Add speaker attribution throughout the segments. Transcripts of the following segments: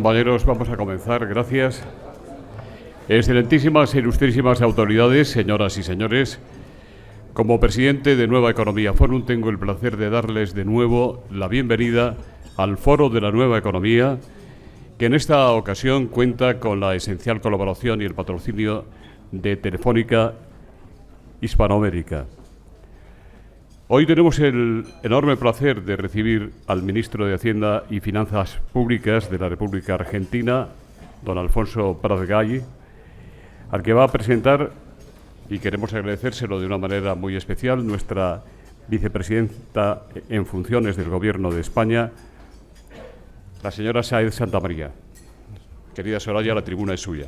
Speaker 1: compañeros, vamos a comenzar. Gracias. Excelentísimas e ilustrísimas autoridades, señoras y señores, como presidente de Nueva Economía Forum tengo el placer de darles de nuevo la bienvenida al Foro de la Nueva Economía, que en esta ocasión cuenta con la esencial colaboración y el patrocinio de Telefónica Hispanoamérica. Hoy tenemos el enorme placer de recibir al ministro de Hacienda y Finanzas Públicas de la República Argentina, don Alfonso Prat-Gay, al que va a presentar, y queremos agradecérselo de una manera muy especial, nuestra vicepresidenta en funciones del Gobierno de España, la señora Sáez Santamaría. Querida Soraya, la tribuna es suya.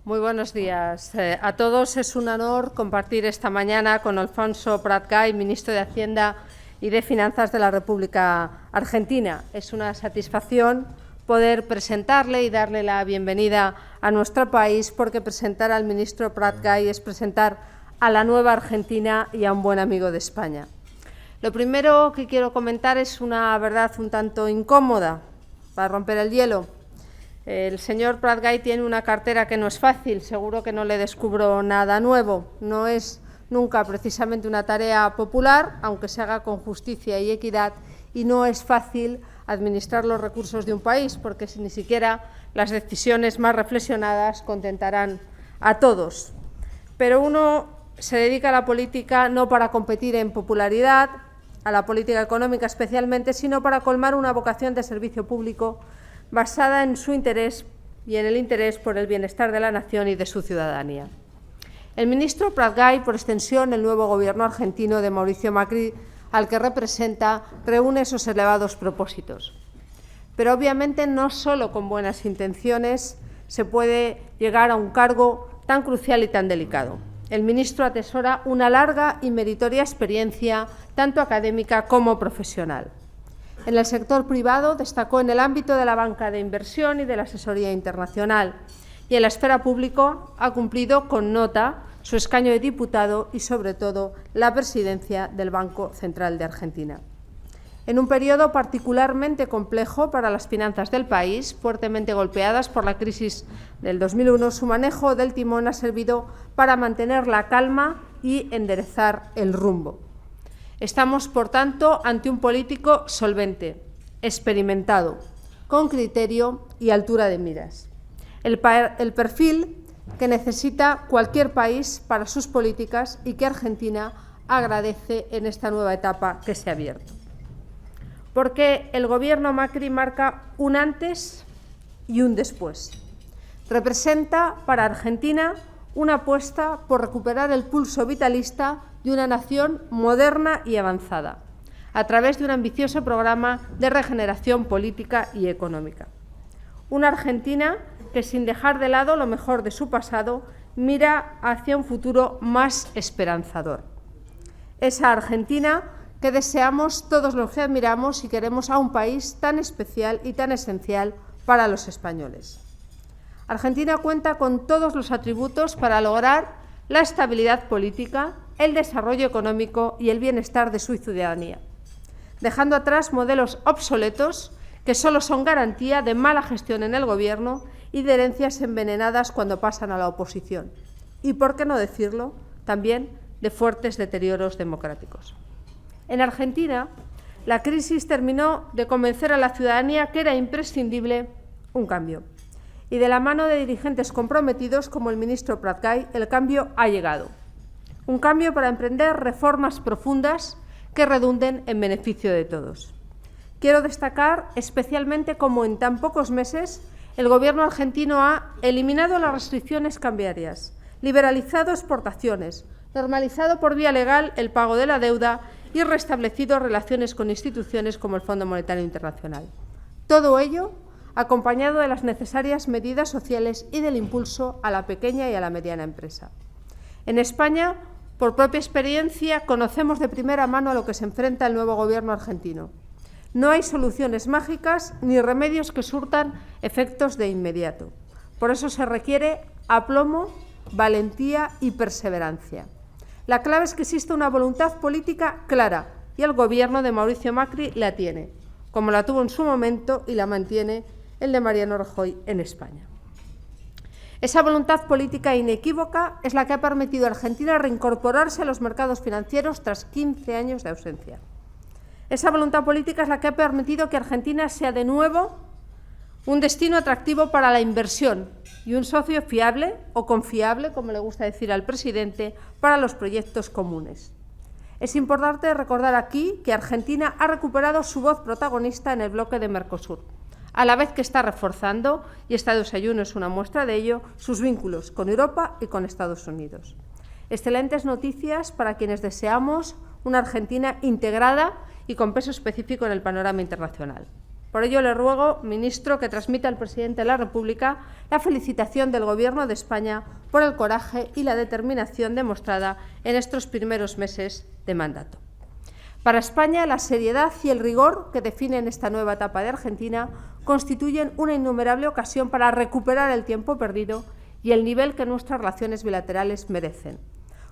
Speaker 2: Muy buenos días a todos. Es un honor compartir esta mañana con Alfonso Prat-Gay, ministro de Hacienda y de Finanzas de la República Argentina. Es una satisfacción poder presentarle y darle la bienvenida a nuestro país, porque presentar al ministro Prat-Gay es presentar a la nueva Argentina y a un buen amigo de España. Lo primero que quiero comentar es una verdad un tanto incómoda para romper el hielo. El señor Prat-Gay tiene una cartera que no es fácil, seguro que no le descubro nada nuevo. No es nunca precisamente una tarea popular, aunque se haga con justicia y equidad, y no es fácil administrar los recursos de un país, porque ni siquiera las decisiones más reflexionadas contentarán a todos. Pero uno se dedica a la política no para competir en popularidad, a la política económica especialmente, sino para colmar una vocación de servicio público basada en su interés y en el interés por el bienestar de la nación y de su ciudadanía. El ministro Prat-Gay, por extensión el nuevo gobierno argentino de Mauricio Macri, al que representa, reúne esos elevados propósitos. Pero obviamente no solo con buenas intenciones se puede llegar a un cargo tan crucial y tan delicado. El ministro atesora una larga y meritoria experiencia, tanto académica como profesional. En el sector privado destacó en el ámbito de la banca de inversión y de la asesoría internacional, y en la esfera pública ha cumplido con nota su escaño de diputado y, sobre todo, la presidencia del Banco Central de Argentina. En un periodo particularmente complejo para las finanzas del país, fuertemente golpeadas por la crisis del 2001, su manejo del timón ha servido para mantener la calma y enderezar el rumbo. Estamos, por tanto, ante un político solvente, experimentado, con criterio y altura de miras. El perfil que necesita cualquier país para sus políticas y que Argentina agradece en esta nueva etapa que se ha abierto. Porque el gobierno Macri marca un antes y un después. Representa para Argentina una apuesta por recuperar el pulso vitalista de una nación moderna y avanzada, a través de un ambicioso programa de regeneración política y económica. Una Argentina que, sin dejar de lado lo mejor de su pasado, mira hacia un futuro más esperanzador. Esa Argentina que deseamos todos los que admiramos y queremos a un país tan especial y tan esencial para los españoles. Argentina cuenta con todos los atributos para lograr la estabilidad política, el desarrollo económico y el bienestar de su ciudadanía, dejando atrás modelos obsoletos que solo son garantía de mala gestión en el gobierno y de herencias envenenadas cuando pasan a la oposición. Y, por qué no decirlo, también de fuertes deterioros democráticos. En Argentina, la crisis terminó de convencer a la ciudadanía que era imprescindible un cambio. Y de la mano de dirigentes comprometidos como el ministro Prat-Gay, el cambio ha llegado. Un cambio para emprender reformas profundas que redunden en beneficio de todos. Quiero destacar especialmente cómo en tan pocos meses el gobierno argentino ha eliminado las restricciones cambiarias, liberalizado exportaciones, normalizado por vía legal el pago de la deuda y restablecido relaciones con instituciones como el Fondo Monetario Internacional. Todo ello acompañado de las necesarias medidas sociales y del impulso a la pequeña y a la mediana empresa. En España, por propia experiencia, conocemos de primera mano a lo que se enfrenta el nuevo gobierno argentino. No hay soluciones mágicas ni remedios que surtan efectos de inmediato. Por eso se requiere aplomo, valentía y perseverancia. La clave es que existe una voluntad política clara y el Gobierno de Mauricio Macri la tiene, como la tuvo en su momento y la mantiene el de Mariano Rajoy en España. Esa voluntad política inequívoca es la que ha permitido a Argentina reincorporarse a los mercados financieros tras 15 años de ausencia. Esa voluntad política es la que ha permitido que Argentina sea de nuevo un destino atractivo para la inversión y un socio fiable o confiable, como le gusta decir al presidente, para los proyectos comunes. Es importante recordar aquí que Argentina ha recuperado su voz protagonista en el bloque de Mercosur, a la vez que está reforzando, y este desayuno es una muestra de ello, sus vínculos con Europa y con Estados Unidos. Excelentes noticias para quienes deseamos una Argentina integrada y con peso específico en el panorama internacional. Por ello le ruego, ministro, que transmita al presidente de la República la felicitación del Gobierno de España por el coraje y la determinación demostrada en estos primeros meses de mandato. Para España, la seriedad y el rigor que definen esta nueva etapa de Argentina constituyen una innumerable ocasión para recuperar el tiempo perdido y el nivel que nuestras relaciones bilaterales merecen.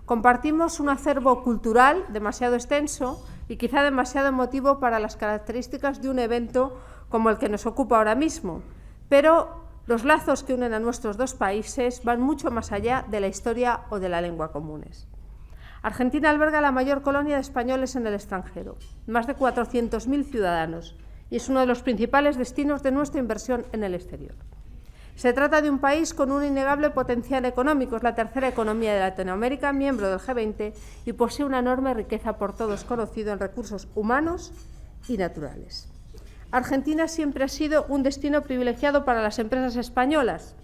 Speaker 2: Compartimos un acervo cultural demasiado extenso y quizá demasiado emotivo para las características de un evento como el que nos ocupa ahora mismo, pero los lazos que unen a nuestros dos países van mucho más allá de la historia o de la lengua comunes. Argentina alberga la mayor colonia de españoles en el extranjero, más de 400.000 ciudadanos, y es uno de los principales destinos de nuestra inversión en el exterior. Se trata de un país con un innegable potencial económico, es la tercera economía de Latinoamérica, miembro del G20 y posee una enorme riqueza por todos conocida en recursos humanos y naturales. Argentina siempre ha sido un destino privilegiado para las empresas españolas.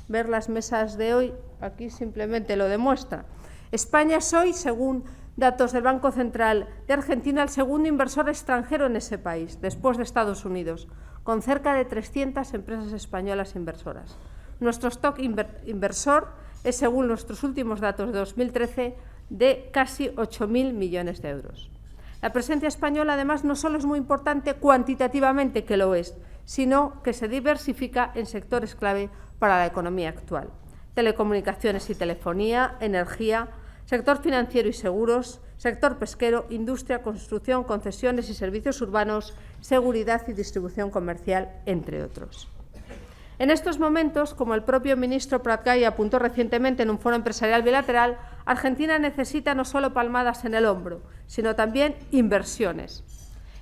Speaker 2: Ver las mesas de hoy aquí simplemente lo demuestra. España es hoy, según datos del Banco Central de Argentina, el segundo inversor extranjero en ese país, después de Estados Unidos, con cerca de 300 empresas españolas inversoras. Nuestro stock inversor es, según nuestros últimos datos de 2013, de casi 8.000 millones de euros. La presencia española, además, no solo es muy importante cuantitativamente, que lo es, sino que se diversifica en sectores clave para la economía actual: telecomunicaciones y telefonía, energía, sector financiero y seguros, sector pesquero, industria, construcción, concesiones y servicios urbanos, seguridad y distribución comercial, entre otros. En estos momentos, como el propio ministro Pratgay apuntó recientemente en un foro empresarial bilateral, Argentina necesita no solo palmadas en el hombro, sino también inversiones.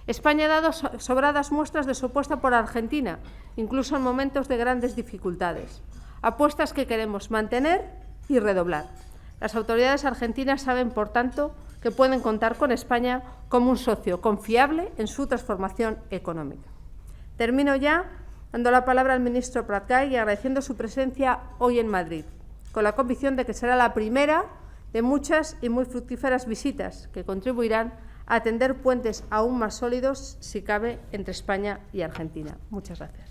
Speaker 2: España ha dado sobradas muestras de su apuesta por Argentina, incluso en momentos de grandes dificultades. Apuestas que queremos mantener y redoblar. Las autoridades argentinas saben, por tanto, que pueden contar con España como un socio confiable en su transformación económica. Termino ya dando la palabra al ministro Pratgay y agradeciendo su presencia hoy en Madrid, con la convicción de que será la primera de muchas y muy fructíferas visitas que contribuirán a tender puentes aún más sólidos, si cabe, entre España y Argentina. Muchas gracias.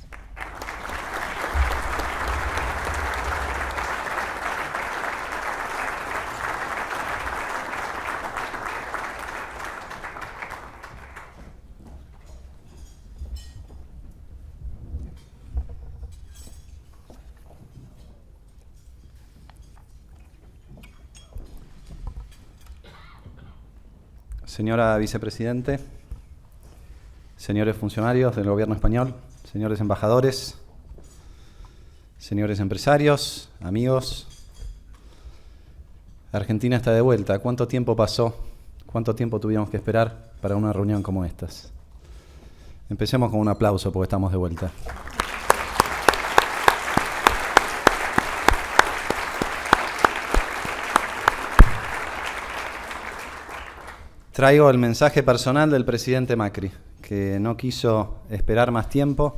Speaker 3: Señora Vicepresidente, señores funcionarios del Gobierno español, señores embajadores, señores empresarios, amigos, Argentina está de vuelta. ¿Cuánto tiempo pasó? ¿Cuánto tiempo tuvimos que esperar para una reunión como estas? Empecemos con un aplauso porque estamos de vuelta. Traigo el mensaje personal del presidente Macri, que no quiso esperar más tiempo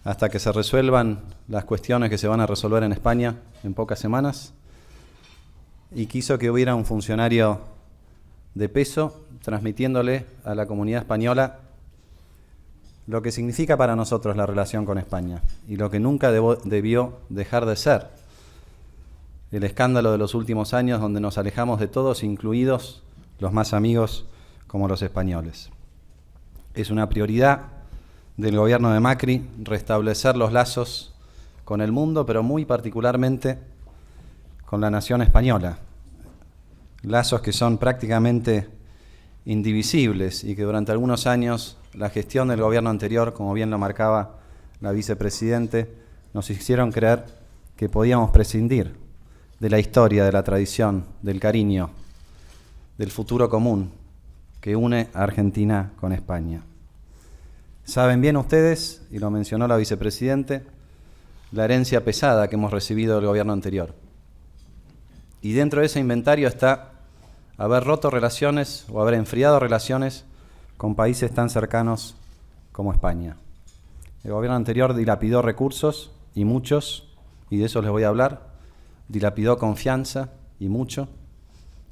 Speaker 3: hasta que se resuelvan las cuestiones que se van a resolver en España en pocas semanas, y quiso que hubiera un funcionario de peso transmitiéndole a la comunidad española lo que significa para nosotros la relación con España y lo que nunca debió dejar de ser. El escándalo de los últimos años donde nos alejamos de todos, incluidos los más amigos como los españoles. Es una prioridad del gobierno de Macri restablecer los lazos con el mundo, pero muy particularmente con la nación española. Lazos que son prácticamente indivisibles y que durante algunos años la gestión del gobierno anterior, como bien lo marcaba la vicepresidente, nos hicieron creer que podíamos prescindir de la historia, de la tradición, del cariño, del futuro común que une a Argentina con España. Saben bien ustedes, y lo mencionó la vicepresidente, la herencia pesada que hemos recibido del gobierno anterior. Y dentro de ese inventario está haber roto relaciones o haber enfriado relaciones con países tan cercanos como España. El gobierno anterior dilapidó recursos, y muchos, y de eso les voy a hablar, dilapidó confianza, y mucho.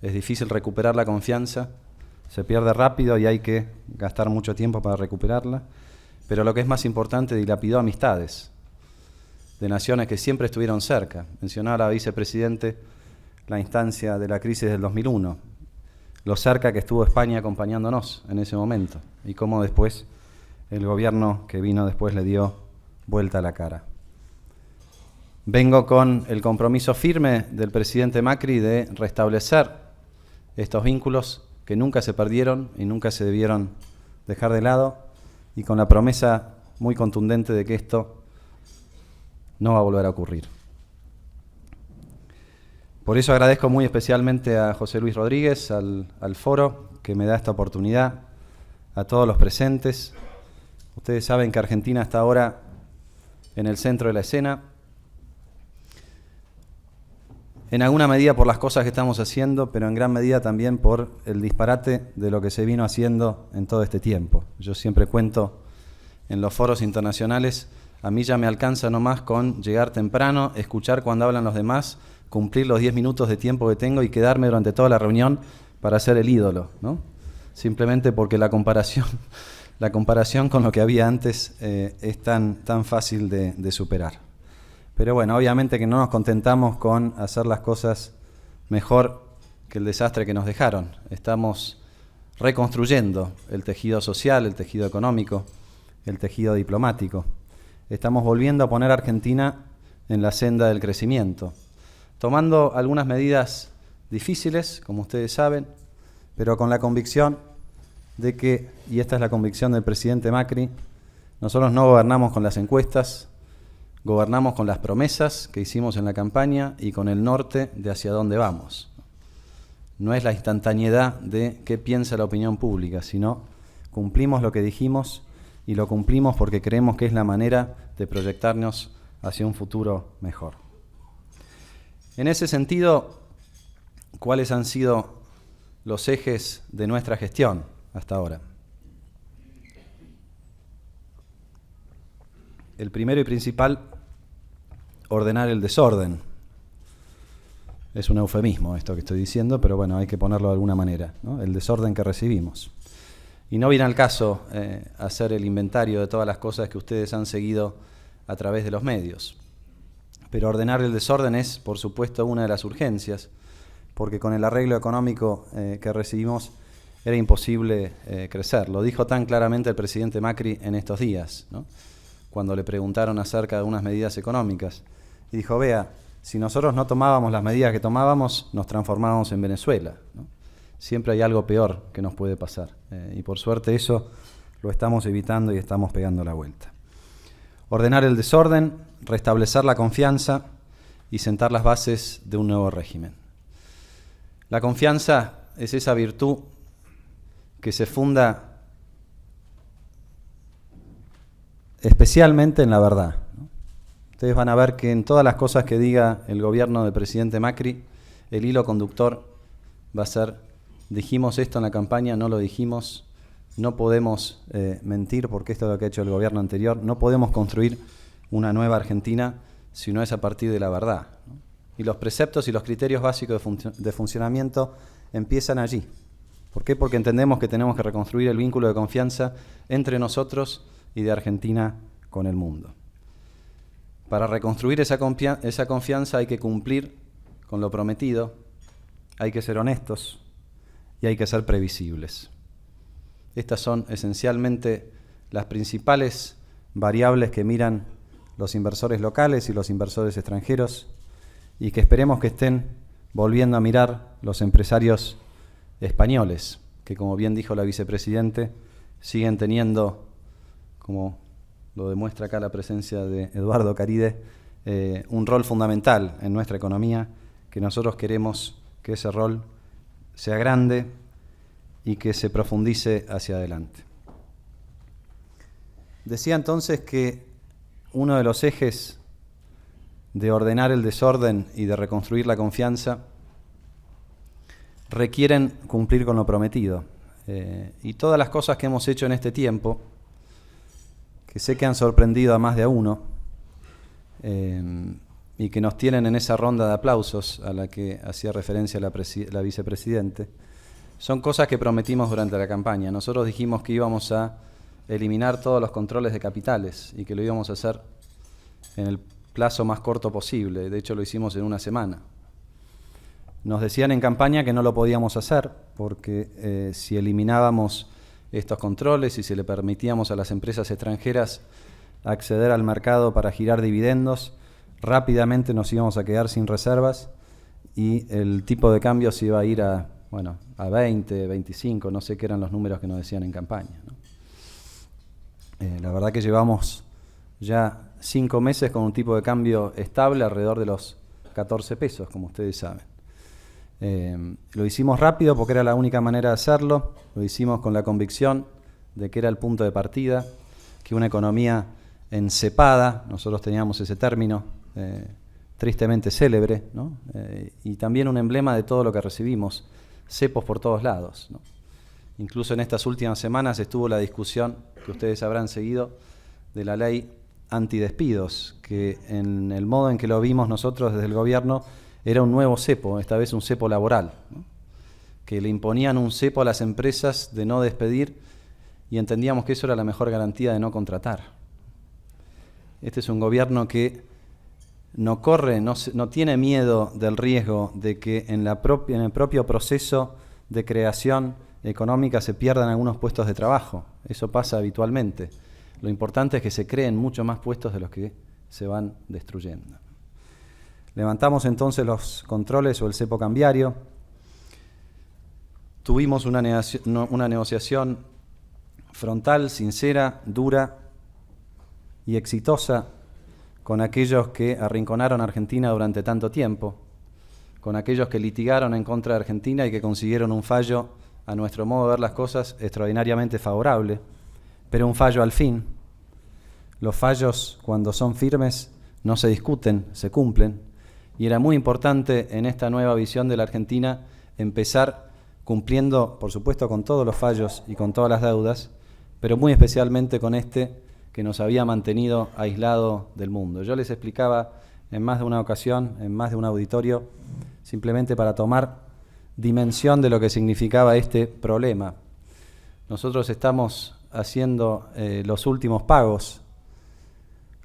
Speaker 3: Es difícil recuperar la confianza, se pierde rápido y hay que gastar mucho tiempo para recuperarla. Pero lo que es más importante, dilapidó amistades de naciones que siempre estuvieron cerca. Mencionaba la vicepresidente la instancia de la crisis del 2001, lo cerca que estuvo España acompañándonos en ese momento y cómo después el gobierno que vino después le dio vuelta a la cara. Vengo con el compromiso firme del presidente Macri de restablecer estos vínculos que nunca se perdieron y nunca se debieron dejar de lado, y con la promesa muy contundente de que esto no va a volver a ocurrir. Por eso agradezco muy especialmente a José Luis Rodríguez, al foro, que me da esta oportunidad, a todos los presentes. Ustedes saben que Argentina está ahora en el centro de la escena, en alguna medida por las cosas que estamos haciendo, pero en gran medida también por el disparate de lo que se vino haciendo en todo este tiempo. Yo siempre cuento en los foros internacionales, a mí ya me alcanza nomás con llegar temprano, escuchar cuando hablan los demás, cumplir los 10 minutos de tiempo que tengo y quedarme durante toda la reunión para ser el ídolo, ¿no? Simplemente porque la comparación con lo que había antes es tan fácil de superar. Pero bueno, obviamente que no nos contentamos con hacer las cosas mejor que el desastre que nos dejaron. Estamos reconstruyendo el tejido social, el tejido económico, el tejido diplomático. Estamos volviendo a poner a Argentina en la senda del crecimiento, tomando algunas medidas difíciles, como ustedes saben, pero con la convicción de que, y esta es la convicción del presidente Macri, nosotros no gobernamos con las encuestas, gobernamos con las promesas que hicimos en la campaña y con el norte de hacia dónde vamos. No es la instantaneidad de qué piensa la opinión pública, sino cumplimos lo que dijimos y lo cumplimos porque creemos que es la manera de proyectarnos hacia un futuro mejor. En ese sentido, ¿cuáles han sido los ejes de nuestra gestión hasta ahora? El primero y principal, ordenar el desorden. Es un eufemismo esto que estoy diciendo, pero bueno, hay que ponerlo de alguna manera, ¿no? El desorden que recibimos. Y no viene al caso hacer el inventario de todas las cosas que ustedes han seguido a través de los medios. Pero ordenar el desorden es, por supuesto, una de las urgencias, porque con el arreglo económico que recibimos era imposible crecer. Lo dijo tan claramente el presidente Macri en estos días, ¿no? Cuando le preguntaron acerca de unas medidas económicas. Y dijo, vea, si nosotros no tomábamos las medidas que tomábamos, nos transformábamos en Venezuela, ¿no? Siempre hay algo peor que nos puede pasar. Y por suerte eso lo estamos evitando y estamos pegando la vuelta. Ordenar el desorden, restablecer la confianza y sentar las bases de un nuevo régimen. La confianza es esa virtud que se funda especialmente en la verdad, ¿no? Ustedes van a ver que en todas las cosas que diga el gobierno del presidente Macri, el hilo conductor va a ser, dijimos esto en la campaña, no lo dijimos, no podemos mentir porque esto es lo que ha hecho el gobierno anterior, no podemos construir una nueva Argentina si no es a partir de la verdad, ¿no? Y los preceptos y los criterios básicos de funcionamiento empiezan allí. ¿Por qué? Porque entendemos que tenemos que reconstruir el vínculo de confianza entre nosotros y de Argentina con el mundo. Para reconstruir esa confianza hay que cumplir con lo prometido, hay que ser honestos y hay que ser previsibles. Estas son esencialmente las principales variables que miran los inversores locales y los inversores extranjeros, y que esperemos que estén volviendo a mirar los empresarios españoles, que como bien dijo la vicepresidente, siguen teniendo, como lo demuestra acá la presencia de Eduardo Caride, un rol fundamental en nuestra economía, que nosotros queremos que ese rol sea grande y que se profundice hacia adelante. Decía entonces que uno de los ejes de ordenar el desorden y de reconstruir la confianza requieren cumplir con lo prometido. Y todas las cosas que hemos hecho en este tiempo, que sé que han sorprendido a más de uno, y que nos tienen en esa ronda de aplausos a la que hacía referencia la vicepresidente, son cosas que prometimos durante la campaña. Nosotros dijimos que íbamos a eliminar todos los controles de capitales y que lo íbamos a hacer en el plazo más corto posible. De hecho, lo hicimos en una semana. Nos decían en campaña que no lo podíamos hacer porque si eliminábamos estos controles y si le permitíamos a las empresas extranjeras acceder al mercado para girar dividendos, rápidamente nos íbamos a quedar sin reservas y el tipo de cambio se iba a ir a 20, 25, no sé qué eran los números que nos decían en campaña, ¿no? La verdad que llevamos ya 5 meses con un tipo de cambio estable alrededor de los 14 pesos, como ustedes saben. Lo hicimos rápido porque era la única manera de hacerlo, lo hicimos con la convicción de que era el punto de partida, que una economía encepada, nosotros teníamos ese término tristemente célebre, ¿no? Y también un emblema de todo lo que recibimos, cepos por todos lados, ¿no? Incluso en estas últimas semanas estuvo la discusión, que ustedes habrán seguido, de la ley antidespidos, que en el modo en que lo vimos nosotros desde el gobierno era un nuevo cepo, esta vez un cepo laboral, ¿no? Que le imponían un cepo a las empresas de no despedir y entendíamos que eso era la mejor garantía de no contratar. Este es un gobierno que no tiene miedo del riesgo de que en el propio proceso de creación económica se pierdan algunos puestos de trabajo. Eso pasa habitualmente. Lo importante es que se creen mucho más puestos de los que se van destruyendo. Levantamos entonces los controles o el cepo cambiario. Tuvimos una negociación frontal, sincera, dura y exitosa con aquellos que arrinconaron a Argentina durante tanto tiempo, con aquellos que litigaron en contra de Argentina y que consiguieron un fallo, a nuestro modo de ver las cosas, extraordinariamente favorable, pero un fallo al fin. Los fallos, cuando son firmes, no se discuten, se cumplen, y era muy importante en esta nueva visión de la Argentina empezar cumpliendo, por supuesto, con todos los fallos y con todas las deudas, pero muy especialmente con este que nos había mantenido aislado del mundo. Yo les explicaba en más de una ocasión, en más de un auditorio, simplemente para tomar dimensión de lo que significaba este problema. Nosotros estamos haciendo los últimos pagos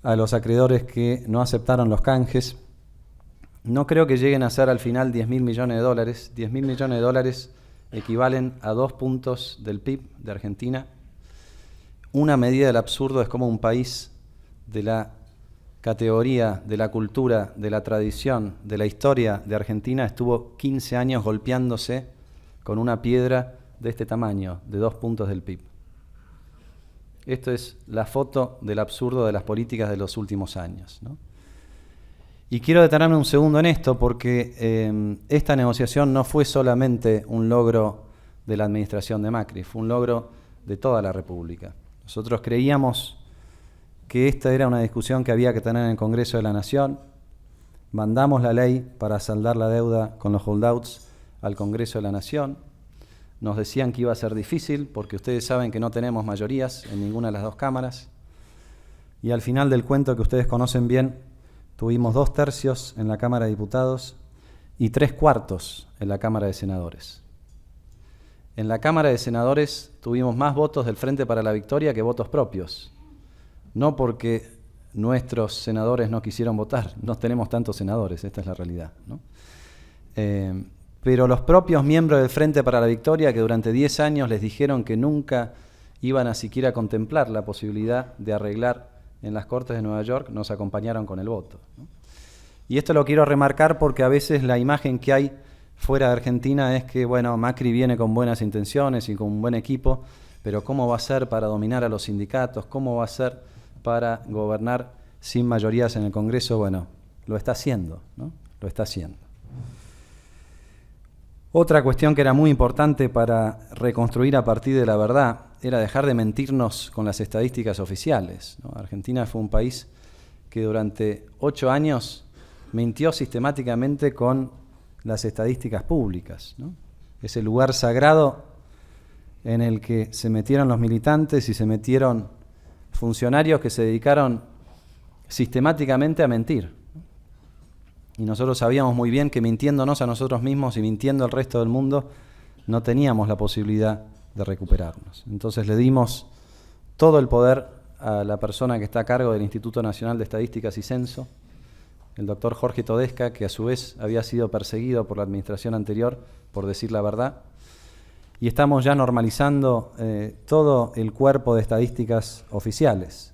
Speaker 3: a los acreedores que no aceptaron los canjes. No creo que lleguen a ser al final 10.000 millones de dólares. 10.000 millones de dólares equivalen a 2 puntos del PIB de Argentina. Una medida del absurdo es como un país de la categoría, de la cultura, de la tradición, de la historia de Argentina estuvo 15 años golpeándose con una piedra de este tamaño, de 2 puntos del PIB. Esto es la foto del absurdo de las políticas de los últimos años, ¿no? Y quiero detenerme un segundo en esto porque esta negociación no fue solamente un logro de la administración de Macri, fue un logro de toda la República. Nosotros creíamos que esta era una discusión que había que tener en el Congreso de la Nación. Mandamos la ley para saldar la deuda con los holdouts al Congreso de la Nación. Nos decían que iba a ser difícil porque ustedes saben que no tenemos mayorías en ninguna de las 2 cámaras. Y al final del cuento que ustedes conocen bien, tuvimos 2/3 en la Cámara de Diputados y 3/4 en la Cámara de Senadores. En la Cámara de Senadores tuvimos más votos del Frente para la Victoria que votos propios. No porque nuestros senadores no quisieron votar, no tenemos tantos senadores, esta es la realidad, ¿no? Pero los propios miembros del Frente para la Victoria, que durante 10 años les dijeron que nunca iban a siquiera contemplar la posibilidad de arreglar en las Cortes de Nueva York nos acompañaron con el voto, ¿no? Y esto lo quiero remarcar porque a veces la imagen que hay fuera de Argentina es que, bueno, Macri viene con buenas intenciones y con un buen equipo, pero ¿cómo va a ser para dominar a los sindicatos? ¿Cómo va a ser para gobernar sin mayorías en el Congreso? Bueno, lo está haciendo, ¿no? Lo está haciendo. Otra cuestión que era muy importante para reconstruir a partir de la verdad era dejar de mentirnos con las estadísticas oficiales, ¿no? Argentina fue un país que durante 8 años mintió sistemáticamente con las estadísticas públicas, ¿no? Ese lugar sagrado en el que se metieron los militantes y se metieron funcionarios que se dedicaron sistemáticamente a mentir. Y nosotros sabíamos muy bien que mintiéndonos a nosotros mismos y mintiendo al resto del mundo no teníamos la posibilidad de recuperarnos. Entonces le dimos todo el poder a la persona que está a cargo del Instituto Nacional de Estadísticas y Censo, el doctor Jorge Todesca, que a su vez había sido perseguido por la administración anterior por decir la verdad. Y estamos ya normalizando todo el cuerpo de estadísticas oficiales.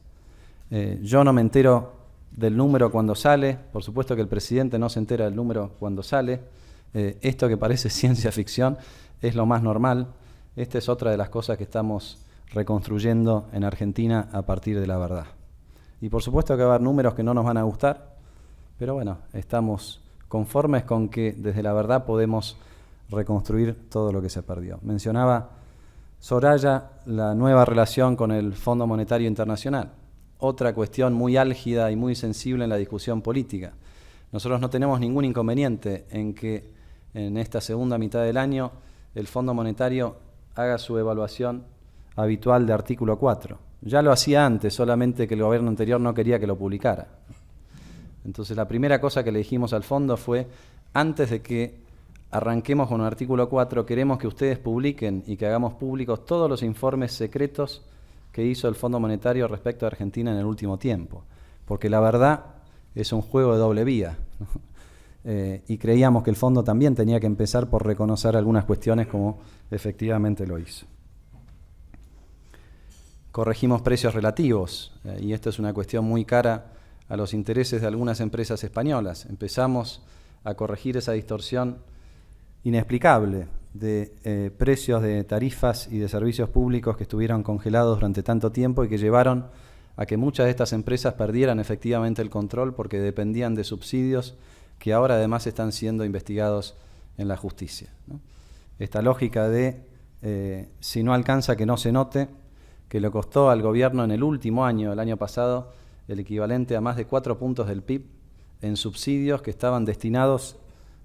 Speaker 3: Yo no me entero del número cuando sale, por supuesto que el presidente no se entera del número cuando sale. Esto que parece ciencia ficción es lo más normal. Esta es otra de las cosas que estamos reconstruyendo en Argentina a partir de la verdad. Y por supuesto que va a haber números que no nos van a gustar, pero bueno, estamos conformes con que desde la verdad podemos reconstruir todo lo que se perdió. Mencionaba Soraya la nueva relación con el Fondo Monetario Internacional. Otra cuestión muy álgida y muy sensible en la discusión política. Nosotros no tenemos ningún inconveniente en que en esta segunda mitad del año el Fondo Monetario haga su evaluación habitual de artículo 4. Ya lo hacía antes, solamente que el gobierno anterior no quería que lo publicara. Entonces la primera cosa que le dijimos al fondo fue, antes de que arranquemos con el artículo 4, queremos que ustedes publiquen y que hagamos públicos todos los informes secretos que hizo el Fondo Monetario respecto a Argentina en el último tiempo, porque la verdad es un juego de doble vía, ¿no? Y creíamos que el fondo también tenía que empezar por reconocer algunas cuestiones como efectivamente lo hizo. Corregimos precios relativos, y esto es una cuestión muy cara a los intereses de algunas empresas españolas. Empezamos a corregir esa distorsión inexplicable de precios de tarifas y de servicios públicos que estuvieron congelados durante tanto tiempo y que llevaron a que muchas de estas empresas perdieran efectivamente el control porque dependían de subsidios que ahora además están siendo investigados en la justicia, ¿no? Esta lógica de si no alcanza que no se note, que le costó al gobierno en el último año, el año pasado, el equivalente a más de 4 puntos del PIB en subsidios que estaban destinados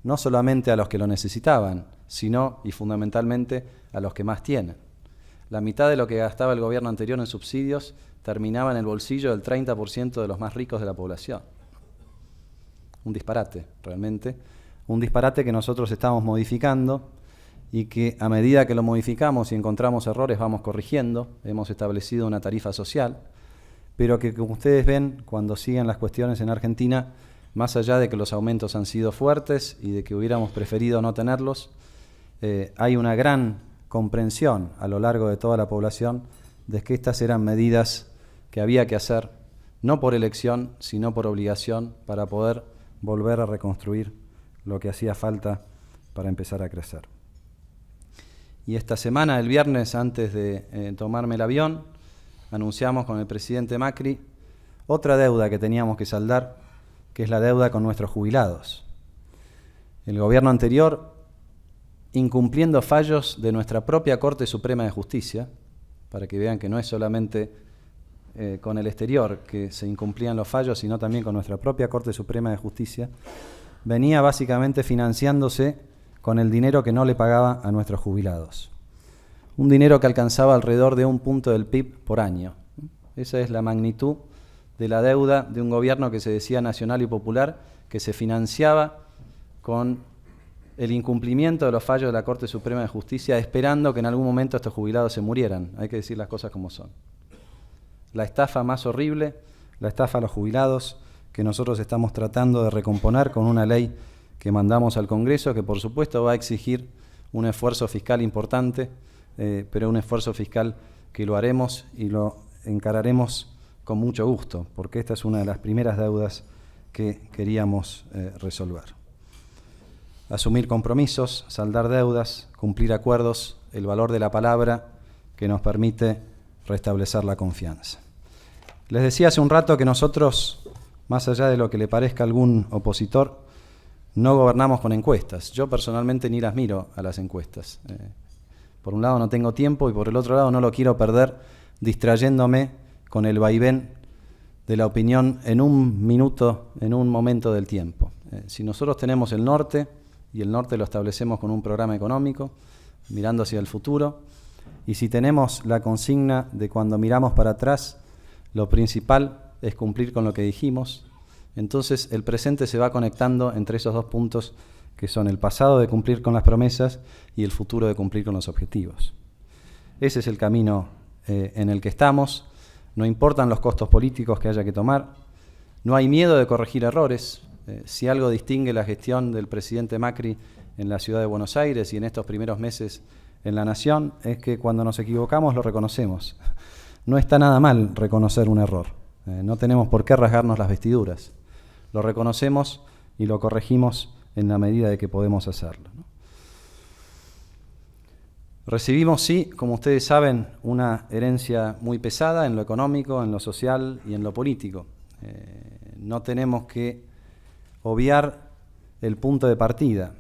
Speaker 3: no solamente a los que lo necesitaban, sino y fundamentalmente a los que más tienen. La mitad de lo que gastaba el gobierno anterior en subsidios terminaba en el bolsillo del 30% de los más ricos de la población. Un disparate, realmente. Un disparate que nosotros estamos modificando y que a medida que lo modificamos y encontramos errores vamos corrigiendo. Hemos establecido una tarifa social, pero que como ustedes ven cuando siguen las cuestiones en Argentina, más allá de que los aumentos han sido fuertes y de que hubiéramos preferido no tenerlos, hay una gran comprensión a lo largo de toda la población de que estas eran medidas que había que hacer, no por elección, sino por obligación, para poder volver a reconstruir lo que hacía falta para empezar a crecer. Y esta semana, el viernes, antes de tomarme el avión, anunciamos con el presidente Macri otra deuda que teníamos que saldar, que es la deuda con nuestros jubilados. El gobierno anterior, incumpliendo fallos de nuestra propia Corte Suprema de Justicia, para que vean que no es solamente con el exterior que se incumplían los fallos, sino también con nuestra propia Corte Suprema de Justicia, venía básicamente financiándose con el dinero que no le pagaba a nuestros jubilados. Un dinero que alcanzaba alrededor de 1 punto del PIB por año. Esa es la magnitud de la deuda de un gobierno que se decía nacional y popular, que se financiaba con el incumplimiento de los fallos de la Corte Suprema de Justicia, esperando que en algún momento estos jubilados se murieran. Hay que decir las cosas como son. La estafa más horrible, la estafa a los jubilados, que nosotros estamos tratando de recomponer con una ley que mandamos al Congreso, que por supuesto va a exigir un esfuerzo fiscal importante, pero un esfuerzo fiscal que lo haremos y lo encararemos con mucho gusto, porque esta es una de las primeras deudas que queríamos resolver. Asumir compromisos, saldar deudas, cumplir acuerdos, el valor de la palabra que nos permite restablecer la confianza. Les decía hace un rato que nosotros, más allá de lo que le parezca a algún opositor, no gobernamos con encuestas. Yo personalmente ni las miro a las encuestas. Por un lado no tengo tiempo y por el otro lado no lo quiero perder distrayéndome con el vaivén de la opinión en un minuto, en un momento del tiempo. Si nosotros tenemos el norte, y el norte lo establecemos con un programa económico, mirando hacia el futuro, y si tenemos la consigna de cuando miramos para atrás, lo principal es cumplir con lo que dijimos, entonces el presente se va conectando entre esos dos puntos que son el pasado de cumplir con las promesas y el futuro de cumplir con los objetivos. Ese es el camino en el que estamos, no importan los costos políticos que haya que tomar, no hay miedo de corregir errores. Si algo distingue la gestión del presidente Macri en la ciudad de Buenos Aires y en estos primeros meses en la Nación, es que cuando nos equivocamos lo reconocemos. No está nada mal reconocer un error. No tenemos por qué rasgarnos las vestiduras. Lo reconocemos y lo corregimos en la medida de que podemos hacerlo, ¿no? Recibimos, sí, como ustedes saben, una herencia muy pesada en lo económico, en lo social y en lo político. No tenemos que obviar el punto de partida,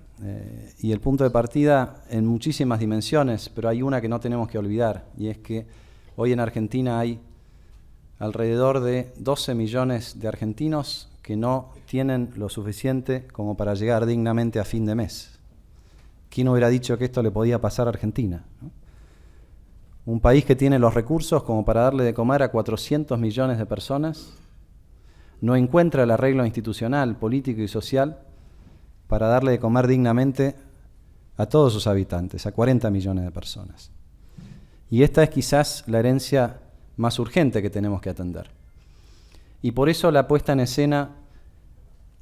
Speaker 3: y el punto de partida en muchísimas dimensiones, pero hay una que no tenemos que olvidar, y es que hoy en Argentina hay alrededor de 12 millones de argentinos que no tienen lo suficiente como para llegar dignamente a fin de mes. ¿Quién hubiera dicho que esto le podía pasar a Argentina, ¿no? Un país que tiene los recursos como para darle de comer a 400 millones de personas, no encuentra el arreglo institucional, político y social para darle de comer dignamente a todos sus habitantes, a 40 millones de personas. Y esta es quizás la herencia más urgente que tenemos que atender. Y por eso la puesta en escena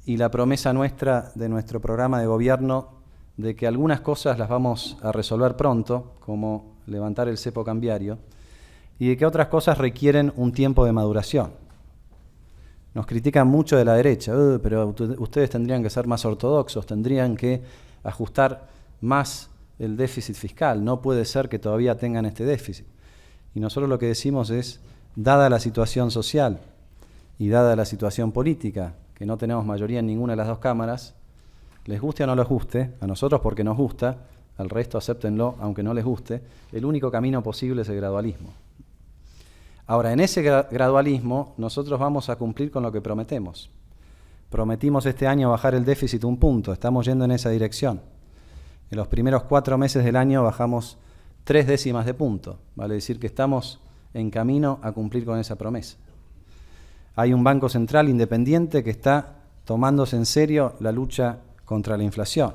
Speaker 3: y la promesa nuestra de nuestro programa de gobierno de que algunas cosas las vamos a resolver pronto, como levantar el cepo cambiario, y de que otras cosas requieren un tiempo de maduración. Nos critican mucho de la derecha, pero ustedes tendrían que ser más ortodoxos, tendrían que ajustar más el déficit fiscal, no puede ser que todavía tengan este déficit. Y nosotros lo que decimos es, dada la situación social y dada la situación política, que no tenemos mayoría en ninguna de las dos cámaras, les guste o no les guste, a nosotros porque nos gusta, al resto acéptenlo aunque no les guste, el único camino posible es el gradualismo. Ahora, en ese gradualismo nosotros vamos a cumplir con lo que prometemos. Prometimos este año bajar el déficit 1 punto, estamos yendo en esa dirección. En los primeros 4 meses del año bajamos 3 décimas de punto, vale decir que estamos en camino a cumplir con esa promesa. Hay un Banco Central independiente que está tomándose en serio la lucha contra la inflación.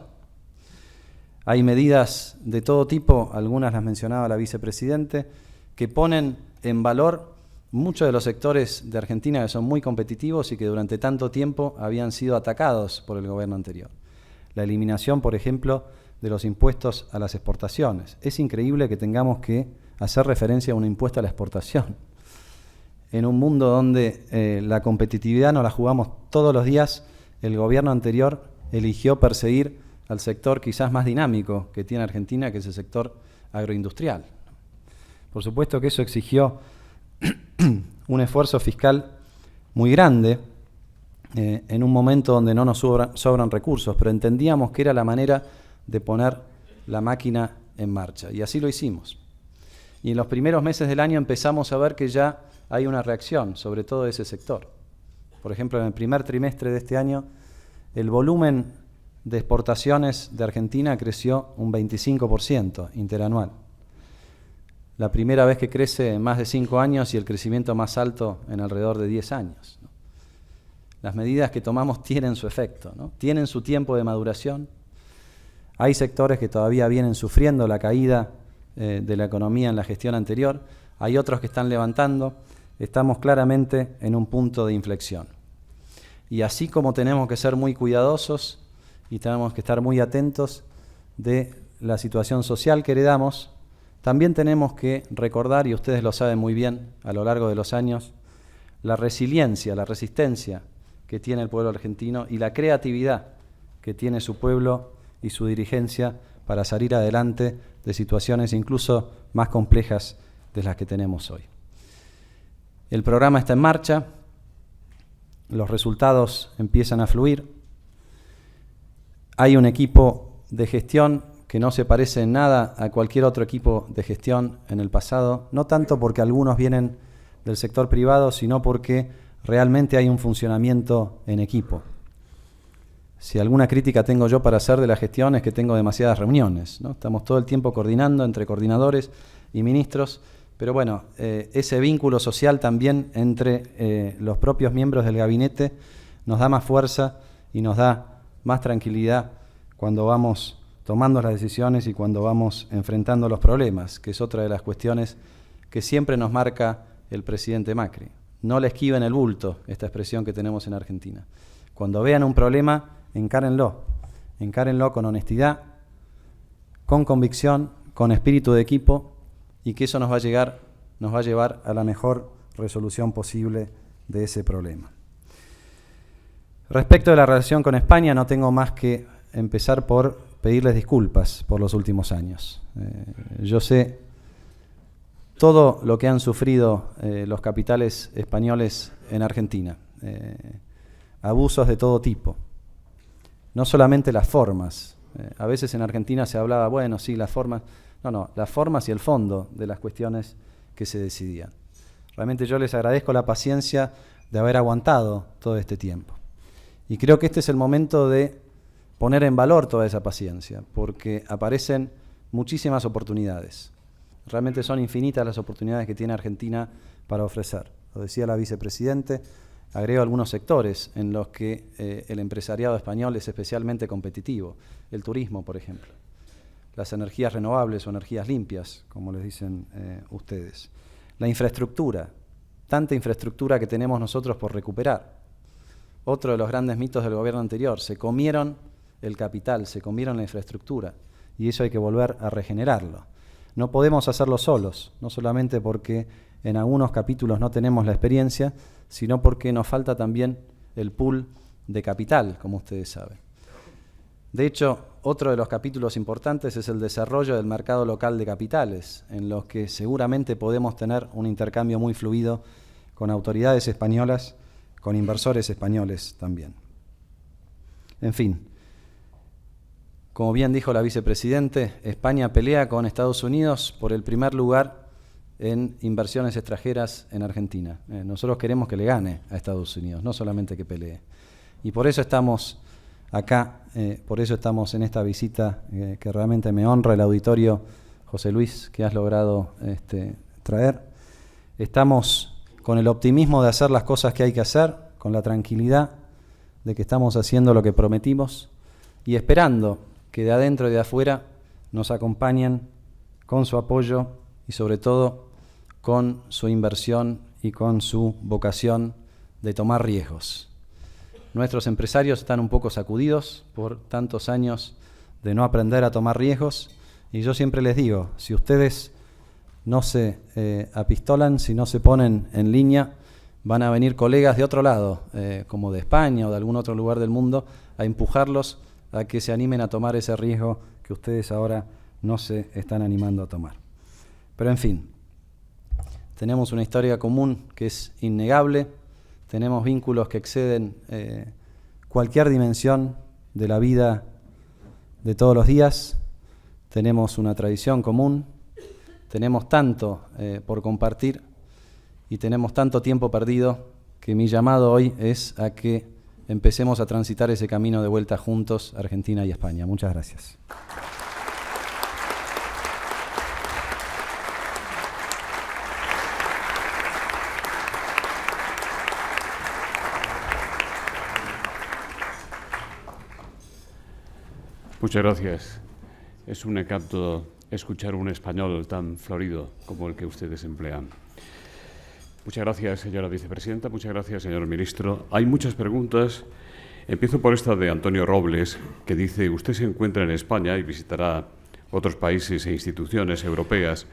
Speaker 3: Hay medidas de todo tipo, algunas las mencionaba la vicepresidente, que ponen en valor muchos de los sectores de Argentina que son muy competitivos y que durante tanto tiempo habían sido atacados por el gobierno anterior. La eliminación, por ejemplo, de los impuestos a las exportaciones. Es increíble que tengamos que hacer referencia a un impuesto a la exportación. En un mundo donde la competitividad nos la jugamos todos los días, el gobierno anterior eligió perseguir al sector quizás más dinámico que tiene Argentina, que es el sector agroindustrial. Por supuesto que eso exigió un esfuerzo fiscal muy grande en un momento donde no nos sobran recursos, pero entendíamos que era la manera de poner la máquina en marcha, y así lo hicimos. Y en los primeros meses del año empezamos a ver que ya hay una reacción, sobre todo de ese sector. Por ejemplo, en el primer trimestre de este año, el volumen de exportaciones de Argentina creció un 25% interanual. La primera vez que crece en más de 5 años y el crecimiento más alto en alrededor de 10 años, ¿no? Las medidas que tomamos tienen su efecto, ¿no? Tienen su tiempo de maduración. Hay sectores que todavía vienen sufriendo la caída de la economía en la gestión anterior. Hay otros que están levantando. Estamos claramente en un punto de inflexión. Y así como tenemos que ser muy cuidadosos y tenemos que estar muy atentos de la situación social que heredamos, también tenemos que recordar, y ustedes lo saben muy bien a lo largo de los años, la resiliencia, la resistencia que tiene el pueblo argentino y la creatividad que tiene su pueblo y su dirigencia para salir adelante de situaciones incluso más complejas de las que tenemos hoy. El programa está en marcha, los resultados empiezan a fluir, hay un equipo de gestión que no se parece en nada a cualquier otro equipo de gestión en el pasado, no tanto porque algunos vienen del sector privado, sino porque realmente hay un funcionamiento en equipo. Si alguna crítica tengo yo para hacer de la gestión es que tengo demasiadas reuniones, ¿no? Estamos todo el tiempo coordinando entre coordinadores y ministros, pero bueno, ese vínculo social también entre los propios miembros del gabinete nos da más fuerza y nos da más tranquilidad cuando vamos tomando las decisiones y cuando vamos enfrentando los problemas, que es otra de las cuestiones que siempre nos marca el presidente Macri. No le esquiven el bulto, esta expresión que tenemos en Argentina. Cuando vean un problema, encárenlo con honestidad, con convicción, con espíritu de equipo, y que eso nos va a llevar a la mejor resolución posible de ese problema. Respecto de la relación con España, no tengo más que empezar por pedirles disculpas por los últimos años. Yo sé todo lo que han sufrido los capitales españoles en Argentina, abusos de todo tipo, no solamente las formas. A veces en Argentina se hablaba, bueno, sí, las formas. No, las formas y el fondo de las cuestiones que se decidían. Realmente yo les agradezco la paciencia de haber aguantado todo este tiempo. Y creo que este es el momento de poner en valor toda esa paciencia, porque aparecen muchísimas oportunidades. Realmente son infinitas las oportunidades que tiene Argentina para ofrecer. Lo decía la vicepresidente, agrego algunos sectores en los que el empresariado español es especialmente competitivo. El turismo, por ejemplo. Las energías renovables o energías limpias, como les dicen ustedes. La infraestructura, tanta infraestructura que tenemos nosotros por recuperar. Otro de los grandes mitos del gobierno anterior, se comieron el capital, se comieron la infraestructura, y eso hay que volver a regenerarlo. No podemos hacerlo solos, no solamente porque en algunos capítulos no tenemos la experiencia, sino porque nos falta también el pool de capital, como ustedes saben. De hecho, otro de los capítulos importantes es el desarrollo del mercado local de capitales, en los que seguramente podemos tener un intercambio muy fluido con autoridades españolas, con inversores españoles también. En fin, como bien dijo la vicepresidente, España pelea con Estados Unidos por el primer lugar en inversiones extranjeras en Argentina. Nosotros queremos que le gane a Estados Unidos, no solamente que pelee. Y por eso estamos acá, por eso estamos en esta visita que realmente me honra el auditorio, José Luis, que has logrado traer. Estamos con el optimismo de hacer las cosas que hay que hacer, con la tranquilidad de que estamos haciendo lo que prometimos y esperando que de adentro y de afuera nos acompañen con su apoyo y sobre todo con su inversión y con su vocación de tomar riesgos. Nuestros empresarios están un poco sacudidos por tantos años de no aprender a tomar riesgos y yo siempre les digo, si ustedes no se apistolan, si no se ponen en línea, van a venir colegas de otro lado, como de España o de algún otro lugar del mundo, a empujarlos a que se animen a tomar ese riesgo que ustedes ahora no se están animando a tomar. Pero en fin, tenemos una historia común que es innegable, tenemos vínculos que exceden cualquier dimensión de la vida de todos los días, tenemos una tradición común, tenemos tanto por compartir y tenemos tanto tiempo perdido que mi llamado hoy es a que empecemos a transitar ese camino de vuelta juntos, Argentina y España. Muchas gracias.
Speaker 1: Muchas gracias. Es un encanto escuchar un español tan florido como el que ustedes emplean. Muchas gracias, señora vicepresidenta. Muchas gracias, señor ministro. Hay muchas preguntas. Empiezo por esta de Antonio Robles, que dice: usted se encuentra en España y visitará otros países e instituciones europeas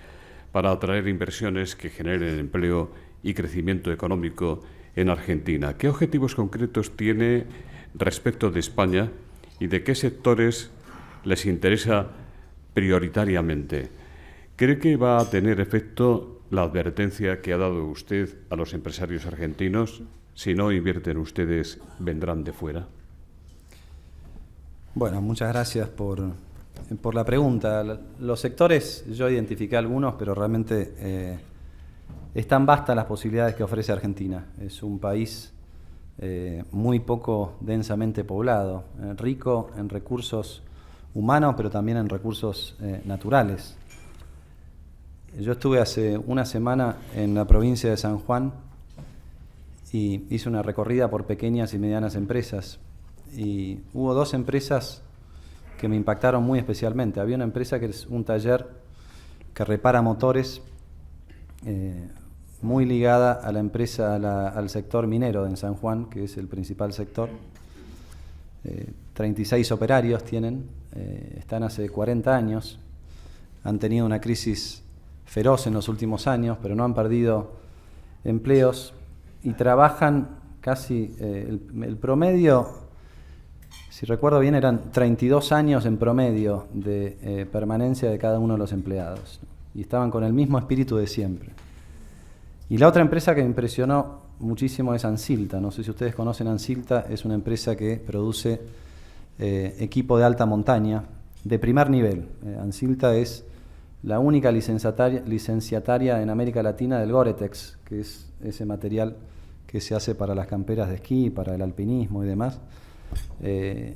Speaker 1: para atraer inversiones que generen empleo y crecimiento económico en Argentina. ¿Qué objetivos concretos tiene respecto de España y de qué sectores les interesa prioritariamente? ¿Cree que va a tener efecto la advertencia que ha dado usted a los empresarios argentinos? Si no invierten ustedes, ¿vendrán de fuera?
Speaker 3: Bueno, muchas gracias por la pregunta. Los sectores, yo identifiqué algunos, pero realmente es tan vasta las posibilidades que ofrece Argentina. Es un país muy poco densamente poblado, rico en recursos humanos, pero también en recursos naturales. Yo estuve hace una semana en la provincia de San Juan y hice una recorrida por pequeñas y medianas empresas. Y hubo dos empresas que me impactaron muy especialmente. Había una empresa que es un taller que repara motores, muy ligada a la empresa, al sector minero en San Juan, que es el principal sector. 36 operarios tienen, están hace 40 años, han tenido una crisis feroz en los últimos años, pero no han perdido empleos y trabajan casi el promedio, si recuerdo bien, eran 32 años en promedio de permanencia de cada uno de los empleados, ¿no? Y estaban con el mismo espíritu de siempre. Y la otra empresa que me impresionó muchísimo es Ansilta. No sé si ustedes conocen Ansilta, es una empresa que produce equipo de alta montaña de primer nivel. Ansilta es la única licenciataria en América Latina del Gore-Tex, que es ese material que se hace para las camperas de esquí, para el alpinismo y demás.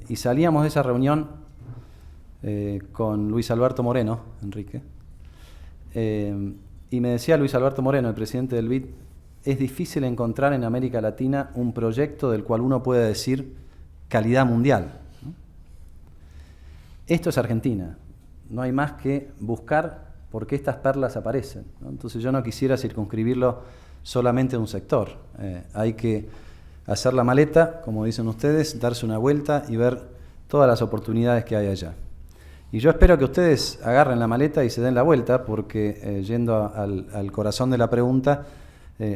Speaker 3: Y salíamos de esa reunión con Luis Alberto Moreno, Enrique, y me decía Luis Alberto Moreno, el presidente del BID, es difícil encontrar en América Latina un proyecto del cual uno pueda decir calidad mundial, ¿no? Esto es Argentina. No hay más que buscar por qué estas perlas aparecen, ¿no? Entonces yo no quisiera circunscribirlo solamente a un sector. Hay que hacer la maleta, como dicen ustedes, darse una vuelta y ver todas las oportunidades que hay allá. Y yo espero que ustedes agarren la maleta y se den la vuelta, porque yendo al corazón de la pregunta,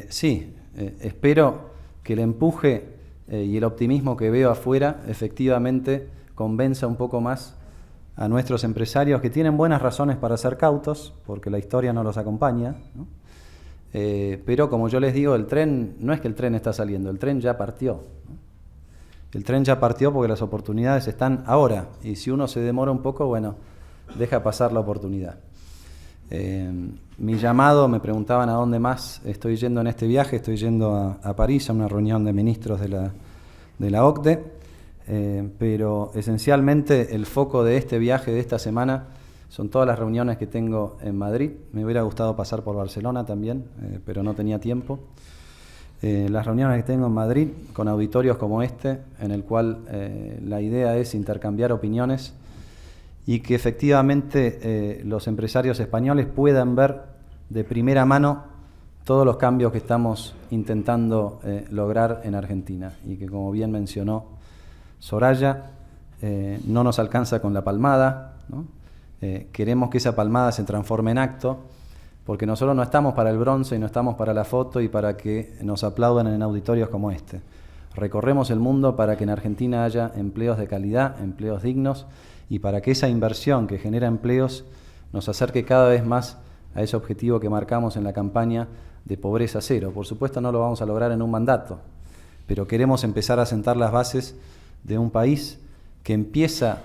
Speaker 3: sí, espero que el empuje y el optimismo que veo afuera efectivamente convenza un poco más a nuestros empresarios que tienen buenas razones para ser cautos, porque la historia no los acompaña, ¿no? Pero como yo les digo, el tren, no es que el tren está saliendo, el tren ya partió, ¿no? El tren ya partió porque las oportunidades están ahora, y si uno se demora un poco, bueno, deja pasar la oportunidad. Mi llamado, me preguntaban a dónde más estoy yendo en este viaje. Estoy yendo a París a una reunión de ministros de la OCDE, pero esencialmente el foco de este viaje de esta semana son todas las reuniones que tengo en Madrid. Me hubiera gustado pasar por Barcelona también, pero no tenía tiempo. Las reuniones que tengo en Madrid con auditorios como este, en el cual la idea es intercambiar opiniones y que efectivamente los empresarios españoles puedan ver de primera mano todos los cambios que estamos intentando lograr en Argentina, y que, como bien mencionó Soraya, no nos alcanza con la palmada, ¿no? Queremos que esa palmada se transforme en acto, porque nosotros no estamos para el bronce y no estamos para la foto y para que nos aplaudan en auditorios como este. Recorremos el mundo para que en Argentina haya empleos de calidad, empleos dignos, y para que esa inversión que genera empleos nos acerque cada vez más a ese objetivo que marcamos en la campaña de pobreza cero. Por supuesto no lo vamos a lograr en un mandato, pero queremos empezar a sentar las bases de un país que empieza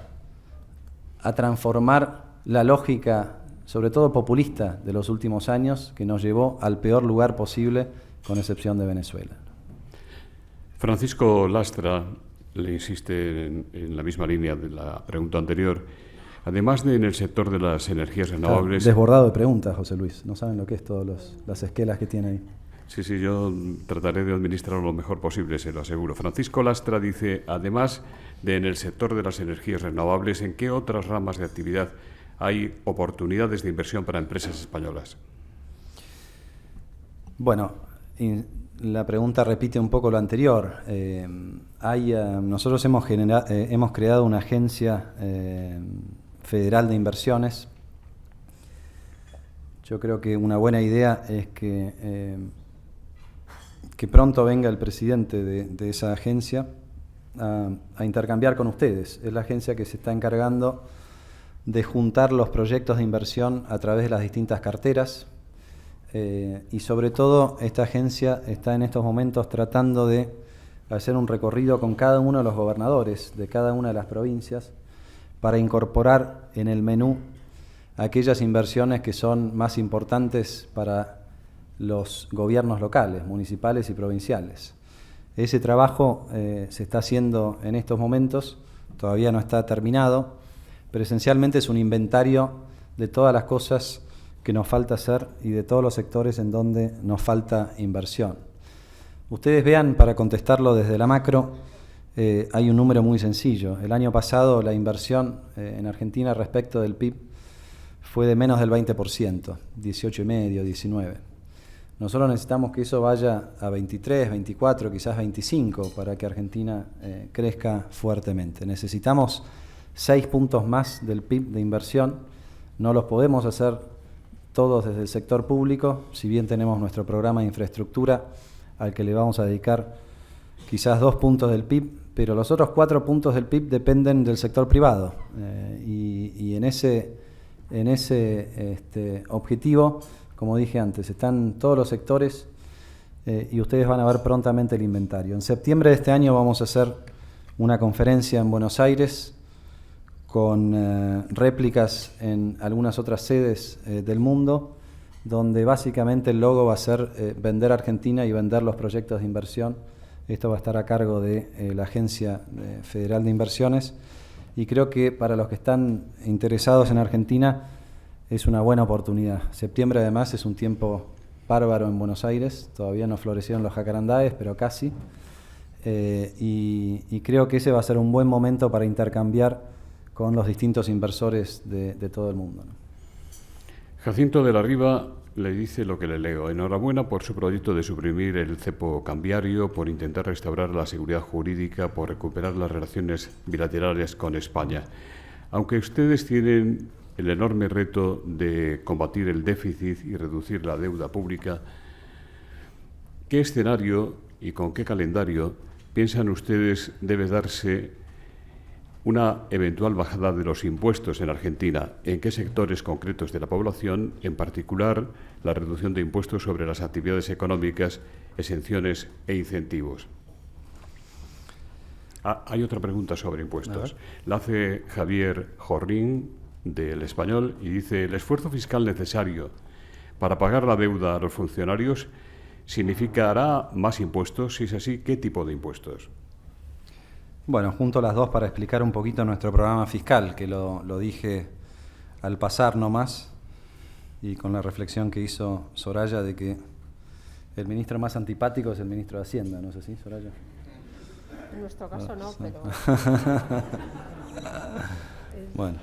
Speaker 3: a transformar la lógica, sobre todo populista, de los últimos años, que nos llevó al peor lugar posible, con excepción de Venezuela.
Speaker 1: Francisco Lastra le insiste en la misma línea de la pregunta anterior. Además de en el sector de las energías renovables...
Speaker 3: Está desbordado de preguntas, José Luis. No saben lo que es todas las esquelas que tiene ahí.
Speaker 1: Sí, yo trataré de administrarlo lo mejor posible, se lo aseguro. Francisco Lastra dice, además de en el sector de las energías renovables, ¿en qué otras ramas de actividad hay oportunidades de inversión para empresas españolas?
Speaker 3: Bueno, la pregunta repite un poco lo anterior. Nosotros hemos creado una agencia federal de inversiones. Yo creo que una buena idea es que que pronto venga el presidente de esa agencia a intercambiar con ustedes. Es la agencia que se está encargando de juntar los proyectos de inversión a través de las distintas carteras y sobre todo esta agencia está en estos momentos tratando de hacer un recorrido con cada uno de los gobernadores de cada una de las provincias para incorporar en el menú aquellas inversiones que son más importantes para los gobiernos locales, municipales y provinciales. Ese trabajo se está haciendo en estos momentos, todavía no está terminado, pero esencialmente es un inventario de todas las cosas que nos falta hacer y de todos los sectores en donde nos falta inversión. Ustedes vean, para contestarlo desde la macro, hay un número muy sencillo. El año pasado la inversión en Argentina respecto del PIB fue de menos del 20%, 18,5, 19%. Nosotros necesitamos que eso vaya a 23, 24, quizás 25 para que Argentina crezca fuertemente. Necesitamos 6 puntos más del PIB de inversión. No los podemos hacer todos desde el sector público, si bien tenemos nuestro programa de infraestructura al que le vamos a dedicar quizás 2 puntos del PIB, pero los otros 4 puntos del PIB dependen del sector privado. Y en ese objetivo, como dije antes, están todos los sectores y ustedes van a ver prontamente el inventario. En septiembre de este año vamos a hacer una conferencia en Buenos Aires con réplicas en algunas otras sedes del mundo, donde básicamente el logo va a ser vender Argentina y vender los proyectos de inversión. Esto va a estar a cargo de la Agencia Federal de Inversiones y creo que para los que están interesados en Argentina es una buena oportunidad. Septiembre además es un tiempo bárbaro en Buenos Aires, todavía no florecieron los jacarandáes, pero casi. Y creo que ese va a ser un buen momento para intercambiar con los distintos inversores de todo el mundo, ¿no?
Speaker 1: Jacinto de la Riva le dice lo que le leo. Enhorabuena por su proyecto de suprimir el cepo cambiario, por intentar restaurar la seguridad jurídica, por recuperar las relaciones bilaterales con España. Aunque ustedes tienen el enorme reto de combatir el déficit y reducir la deuda pública, ¿qué escenario y con qué calendario piensan ustedes debe darse una eventual bajada de los impuestos en Argentina? ¿En qué sectores concretos de la población, en particular la reducción de impuestos sobre las actividades económicas, exenciones e incentivos? Hay otra pregunta sobre impuestos. La hace Javier Jorrín, del Español, y dice: ¿el esfuerzo fiscal necesario para pagar la deuda a los funcionarios significará más impuestos? Si es así, ¿qué tipo de impuestos?
Speaker 3: Bueno, junto a las dos para explicar un poquito nuestro programa fiscal, que lo dije al pasar nomás, y con la reflexión que hizo Soraya de que el ministro más antipático es el ministro de Hacienda, ¿no es así, Soraya?
Speaker 2: En nuestro caso no, pero...
Speaker 3: Bueno,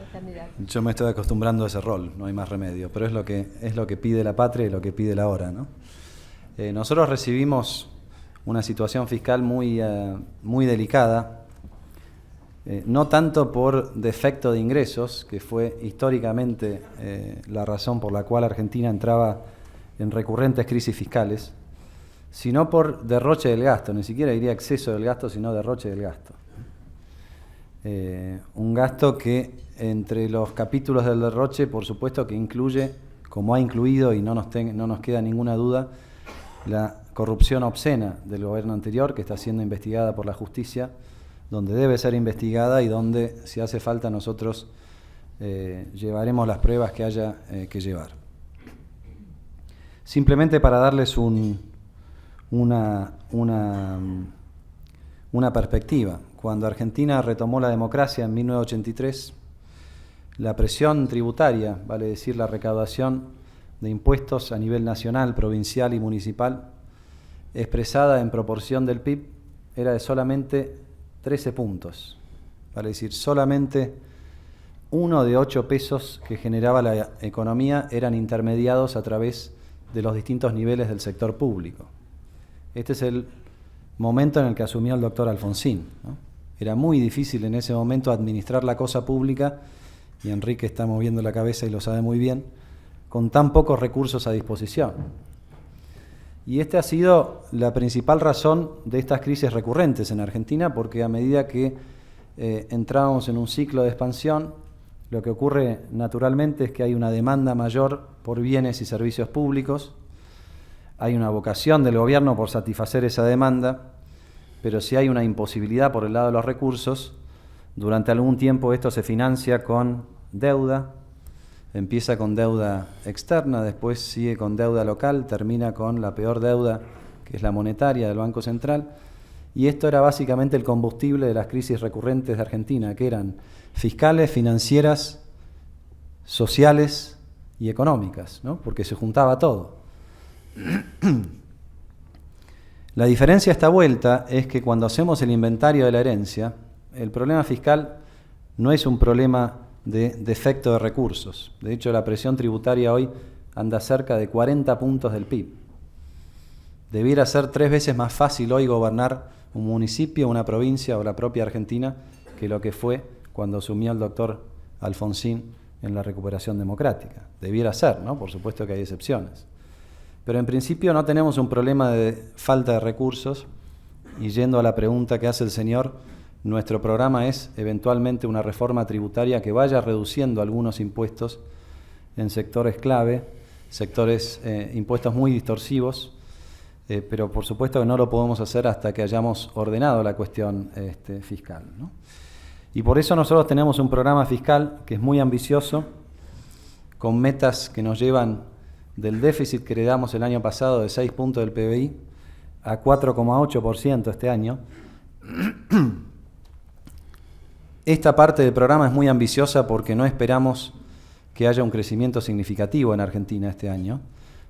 Speaker 3: yo me estoy acostumbrando a ese rol, no hay más remedio, pero es lo que pide la patria y lo que pide la hora, ¿no? Nosotros recibimos una situación fiscal muy delicada, no tanto por defecto de ingresos, que fue históricamente la razón por la cual Argentina entraba en recurrentes crisis fiscales, sino por derroche del gasto, ni siquiera diría exceso del gasto, sino derroche del gasto. Un gasto que entre los capítulos del derroche, por supuesto que incluye, como ha incluido y no nos queda ninguna duda, la corrupción obscena del gobierno anterior, que está siendo investigada por la justicia, donde debe ser investigada y donde, si hace falta, nosotros llevaremos las pruebas que haya que llevar. Simplemente para darles una perspectiva. Cuando Argentina retomó la democracia en 1983, la presión tributaria, vale decir la recaudación de impuestos a nivel nacional, provincial y municipal, expresada en proporción del PIB, era de solamente 13 puntos. Vale decir, solamente 1 de 8 pesos que generaba la economía eran intermediados a través de los distintos niveles del sector público. Este es el momento en el que asumió el doctor Alfonsín, ¿no? Era muy difícil en ese momento administrar la cosa pública, y Enrique está moviendo la cabeza y lo sabe muy bien, con tan pocos recursos a disposición. Y esta ha sido la principal razón de estas crisis recurrentes en Argentina, porque a medida que entramos en un ciclo de expansión, lo que ocurre naturalmente es que hay una demanda mayor por bienes y servicios públicos, hay una vocación del gobierno por satisfacer esa demanda, pero si hay una imposibilidad por el lado de los recursos, durante algún tiempo esto se financia con deuda, empieza con deuda externa, después sigue con deuda local, termina con la peor deuda, que es la monetaria del Banco Central, y esto era básicamente el combustible de las crisis recurrentes de Argentina, que eran fiscales, financieras, sociales y económicas, ¿no? Porque se juntaba todo. La diferencia a esta vuelta es que cuando hacemos el inventario de la herencia, el problema fiscal no es un problema de defecto de recursos. De hecho, la presión tributaria hoy anda cerca de 40 puntos del PIB. Debiera ser 3 veces más fácil hoy gobernar un municipio, una provincia o la propia Argentina que lo que fue cuando asumió el doctor Alfonsín en la recuperación democrática. Debiera ser, ¿no? Por supuesto que hay excepciones. Pero en principio no tenemos un problema de falta de recursos, y yendo a la pregunta que hace el señor, nuestro programa es eventualmente una reforma tributaria que vaya reduciendo algunos impuestos en sectores clave, impuestos muy distorsivos, pero por supuesto que no lo podemos hacer hasta que hayamos ordenado la cuestión fiscal, ¿no? Y por eso nosotros tenemos un programa fiscal que es muy ambicioso, con metas que nos llevan del déficit que heredamos el año pasado de 6 puntos del PBI a 4,8% este año. Esta parte del programa es muy ambiciosa porque no esperamos que haya un crecimiento significativo en Argentina este año.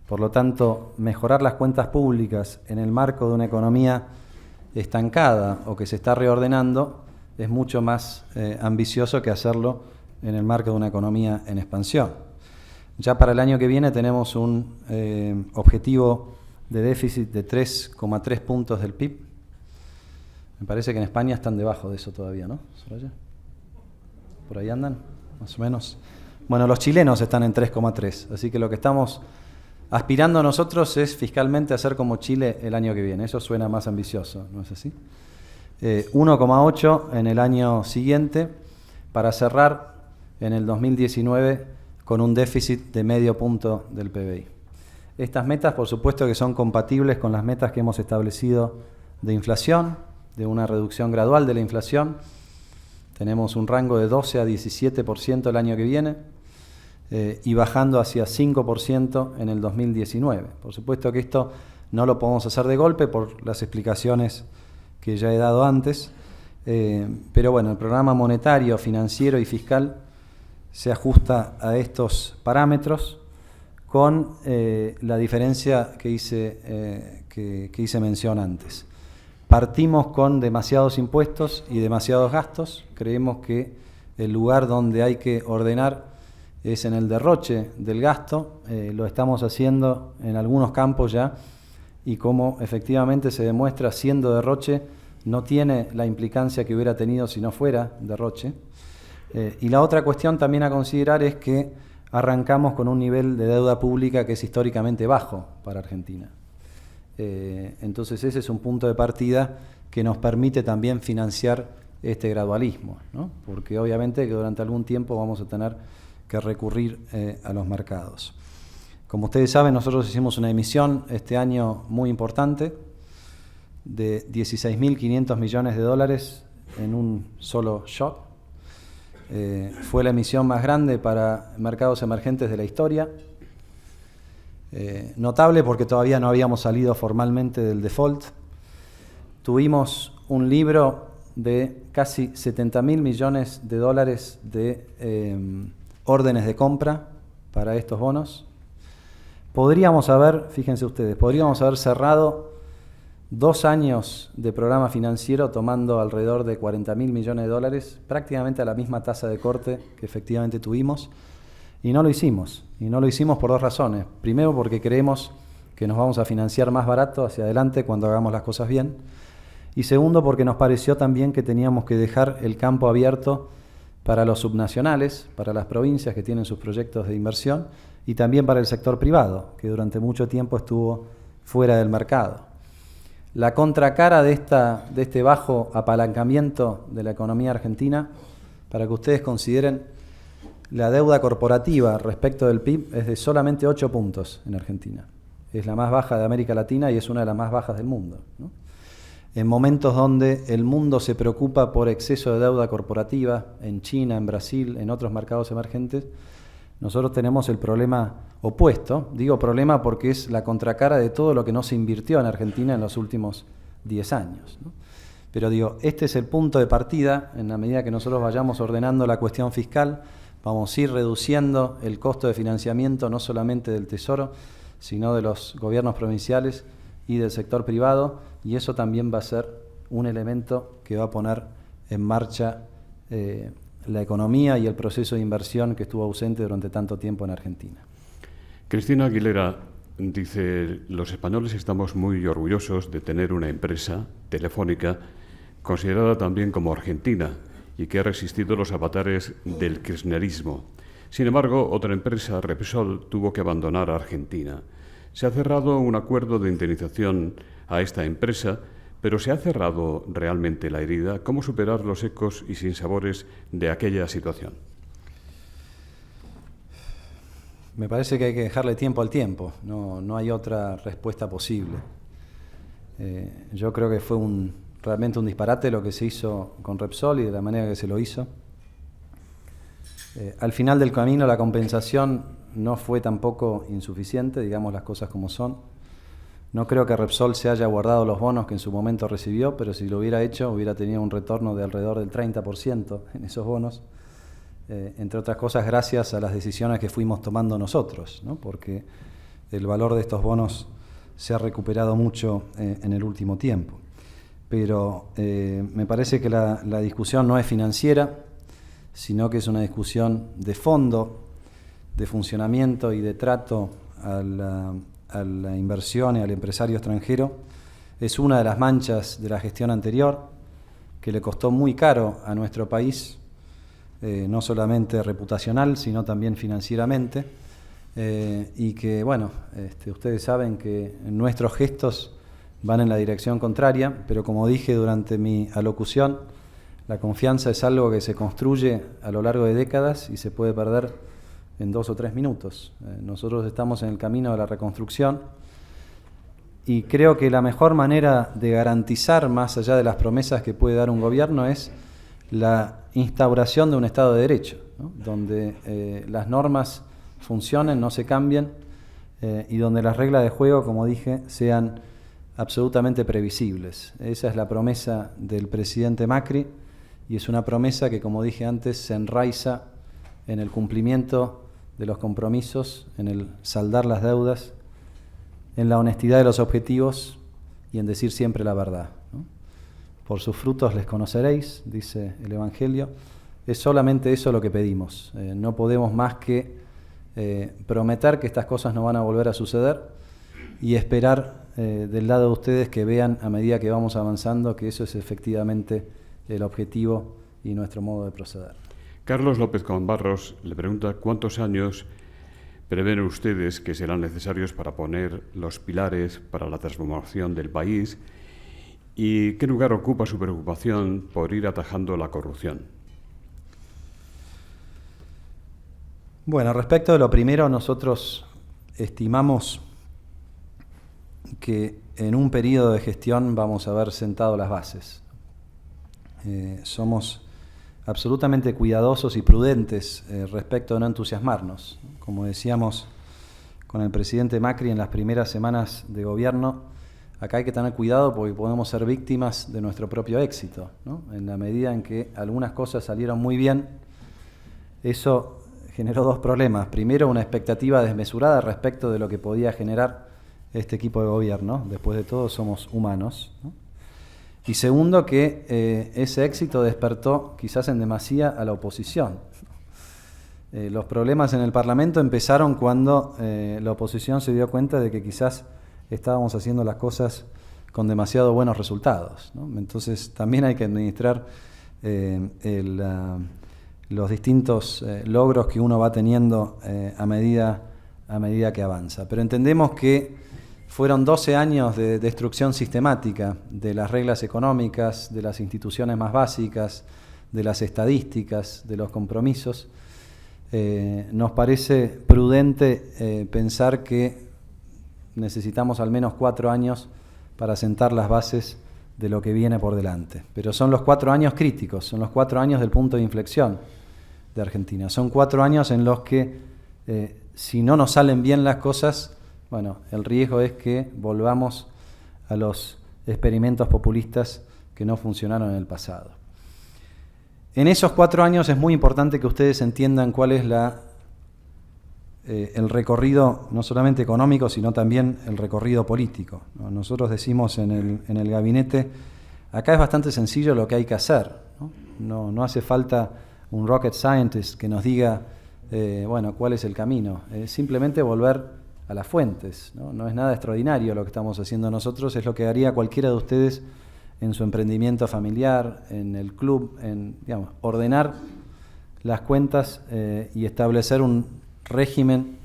Speaker 3: Por lo tanto, mejorar las cuentas públicas en el marco de una economía estancada o que se está reordenando es mucho más ambicioso que hacerlo en el marco de una economía en expansión. Ya para el año que viene tenemos un objetivo de déficit de 3,3 puntos del PIB. Me parece que en España están debajo de eso todavía, ¿no, Soraya? ¿Por ahí andan? Más o menos. Bueno, los chilenos están en 3,3, así que lo que estamos aspirando nosotros es fiscalmente hacer como Chile el año que viene. Eso suena más ambicioso, ¿no es así? 1,8 en el año siguiente, para cerrar en el 2019 con un déficit de medio punto del PBI. Estas metas, por supuesto, que son compatibles con las metas que hemos establecido de inflación, de una reducción gradual de la inflación. Tenemos un rango de 12 a 17% el año que viene y bajando hacia 5% en el 2019. Por supuesto que esto no lo podemos hacer de golpe por las explicaciones que ya he dado antes, pero bueno, el programa monetario, financiero y fiscal se ajusta a estos parámetros con la diferencia que hice mención antes. Partimos con demasiados impuestos y demasiados gastos. Creemos que el lugar donde hay que ordenar es en el derroche del gasto. Lo estamos haciendo en algunos campos ya, y como efectivamente se demuestra, siendo derroche no tiene la implicancia que hubiera tenido si no fuera derroche. Y la otra cuestión también a considerar es que arrancamos con un nivel de deuda pública que es históricamente bajo para Argentina. Entonces ese es un punto de partida que nos permite también financiar este gradualismo, ¿no? Porque obviamente que durante algún tiempo vamos a tener que recurrir a los mercados. Como ustedes saben, nosotros hicimos una emisión este año muy importante de 16.500 millones de dólares en un solo shot. Fue la emisión más grande para mercados emergentes de la historia. Notable porque todavía no habíamos salido formalmente del default. Tuvimos un libro de casi 70.000 millones de dólares de órdenes de compra para estos bonos. Fíjense ustedes, podríamos haber cerrado 2 años de programa financiero tomando alrededor de 40.000 millones de dólares, prácticamente a la misma tasa de corte que efectivamente tuvimos, y no lo hicimos. Y no lo hicimos por 2 razones. Primero, porque creemos que nos vamos a financiar más barato hacia adelante cuando hagamos las cosas bien. Y segundo, porque nos pareció también que teníamos que dejar el campo abierto para los subnacionales, para las provincias que tienen sus proyectos de inversión, y también para el sector privado, que durante mucho tiempo estuvo fuera del mercado. La contracara de este bajo apalancamiento de la economía argentina, para que ustedes consideren, la deuda corporativa respecto del PIB es de solamente 8 puntos en Argentina. Es la más baja de América Latina y es una de las más bajas del mundo, ¿no? En momentos donde el mundo se preocupa por exceso de deuda corporativa, en China, en Brasil, en otros mercados emergentes, nosotros tenemos el problema opuesto. Digo problema porque es la contracara de todo lo que no se invirtió en Argentina en los últimos 10 años, ¿no? Pero digo, este es el punto de partida. En la medida que nosotros vayamos ordenando la cuestión fiscal, vamos a ir reduciendo el costo de financiamiento no solamente del Tesoro, sino de los gobiernos provinciales y del sector privado, y eso también va a ser un elemento que va a poner en marcha la economía y el proceso de inversión que estuvo ausente durante tanto tiempo en Argentina.
Speaker 1: Cristina Aguilera dice: los españoles estamos muy orgullosos de tener una empresa, Telefónica, considerada también como argentina y que ha resistido los avatares del kirchnerismo. Sin embargo, otra empresa, Repsol, tuvo que abandonar Argentina. Se ha cerrado un acuerdo de indemnización a esta empresa, pero ¿se ha cerrado realmente la herida? ¿Cómo superar los ecos y sinsabores de aquella situación?
Speaker 3: Me parece que hay que dejarle tiempo al tiempo, no hay otra respuesta posible. Yo creo que fue realmente un disparate lo que se hizo con Repsol y de la manera que se lo hizo. Al final del camino la compensación no fue tampoco insuficiente, digamos las cosas como son. No creo que Repsol se haya guardado los bonos que en su momento recibió, pero si lo hubiera hecho hubiera tenido un retorno de alrededor del 30% en esos bonos, entre otras cosas gracias a las decisiones que fuimos tomando nosotros, ¿no? Porque el valor de estos bonos se ha recuperado mucho en el último tiempo. Pero me parece que la discusión no es financiera, sino que es una discusión de fondo, de funcionamiento y de trato a la inversión y al empresario extranjero. Es una de las manchas de la gestión anterior, que le costó muy caro a nuestro país, no solamente reputacional, sino también financieramente, y que, bueno, ustedes saben que nuestros gestos van en la dirección contraria, pero como dije durante mi alocución, la confianza es algo que se construye a lo largo de décadas y se puede perder en 2 o 3 minutos. Nosotros estamos en el camino de la reconstrucción y creo que la mejor manera de garantizar, más allá de las promesas que puede dar un gobierno, es la instauración de un Estado de Derecho, ¿no? Donde las normas funcionen, no se cambien, y donde las reglas de juego, como dije, sean absolutamente previsibles. Esa es la promesa del presidente Macri y es una promesa que, como dije antes, se enraiza en el cumplimiento de los compromisos, en el saldar las deudas, en la honestidad de los objetivos y en decir siempre la verdad, ¿no? Por sus frutos les conoceréis, dice el Evangelio. Es solamente eso lo que pedimos. No podemos más que prometer que estas cosas no van a volver a suceder y esperar del lado de ustedes que vean a medida que vamos avanzando que eso es efectivamente el objetivo y nuestro modo de proceder.
Speaker 1: Carlos López Conbarros le pregunta: ¿cuántos años prevén ustedes que serán necesarios para poner los pilares para la transformación del país? ¿Y qué lugar ocupa su preocupación por ir atajando la corrupción?
Speaker 3: Bueno, respecto de lo primero, nosotros estimamos que en un periodo de gestión vamos a haber sentado las bases. Somos absolutamente cuidadosos y prudentes respecto de no entusiasmarnos. Como decíamos con el presidente Macri en las primeras semanas de gobierno, acá hay que tener cuidado porque podemos ser víctimas de nuestro propio éxito, ¿no? En la medida en que algunas cosas salieron muy bien, eso generó 2 problemas. Primero, una expectativa desmesurada respecto de lo que podía generar este equipo de gobierno. Después de todo, somos humanos, ¿no? Y segundo, que ese éxito despertó quizás en demasía a la oposición. Los problemas en el Parlamento empezaron cuando la oposición se dio cuenta de que quizás estábamos haciendo las cosas con demasiado buenos resultados, ¿no? Entonces también hay que administrar los distintos logros que uno va teniendo a medida que avanza. Pero entendemos que Fueron 12 años de destrucción sistemática de las reglas económicas, de las instituciones más básicas, de las estadísticas, de los compromisos. Nos parece prudente pensar que necesitamos al menos 4 años para sentar las bases de lo que viene por delante. Pero son los 4 años críticos, son los 4 años del punto de inflexión de Argentina. Son 4 años en los que, si no nos salen bien las cosas, bueno, el riesgo es que volvamos a los experimentos populistas que no funcionaron en el pasado. En esos 4 años es muy importante que ustedes entiendan cuál es el recorrido, no solamente económico, sino también el recorrido político, ¿no? Nosotros decimos en el gabinete, acá es bastante sencillo lo que hay que hacer, ¿no? No hace falta un rocket scientist que nos diga, bueno, cuál es el camino. Simplemente volver a las fuentes, ¿no? No es nada extraordinario lo que estamos haciendo nosotros, es lo que haría cualquiera de ustedes en su emprendimiento familiar, en el club, digamos, ordenar las cuentas y establecer un régimen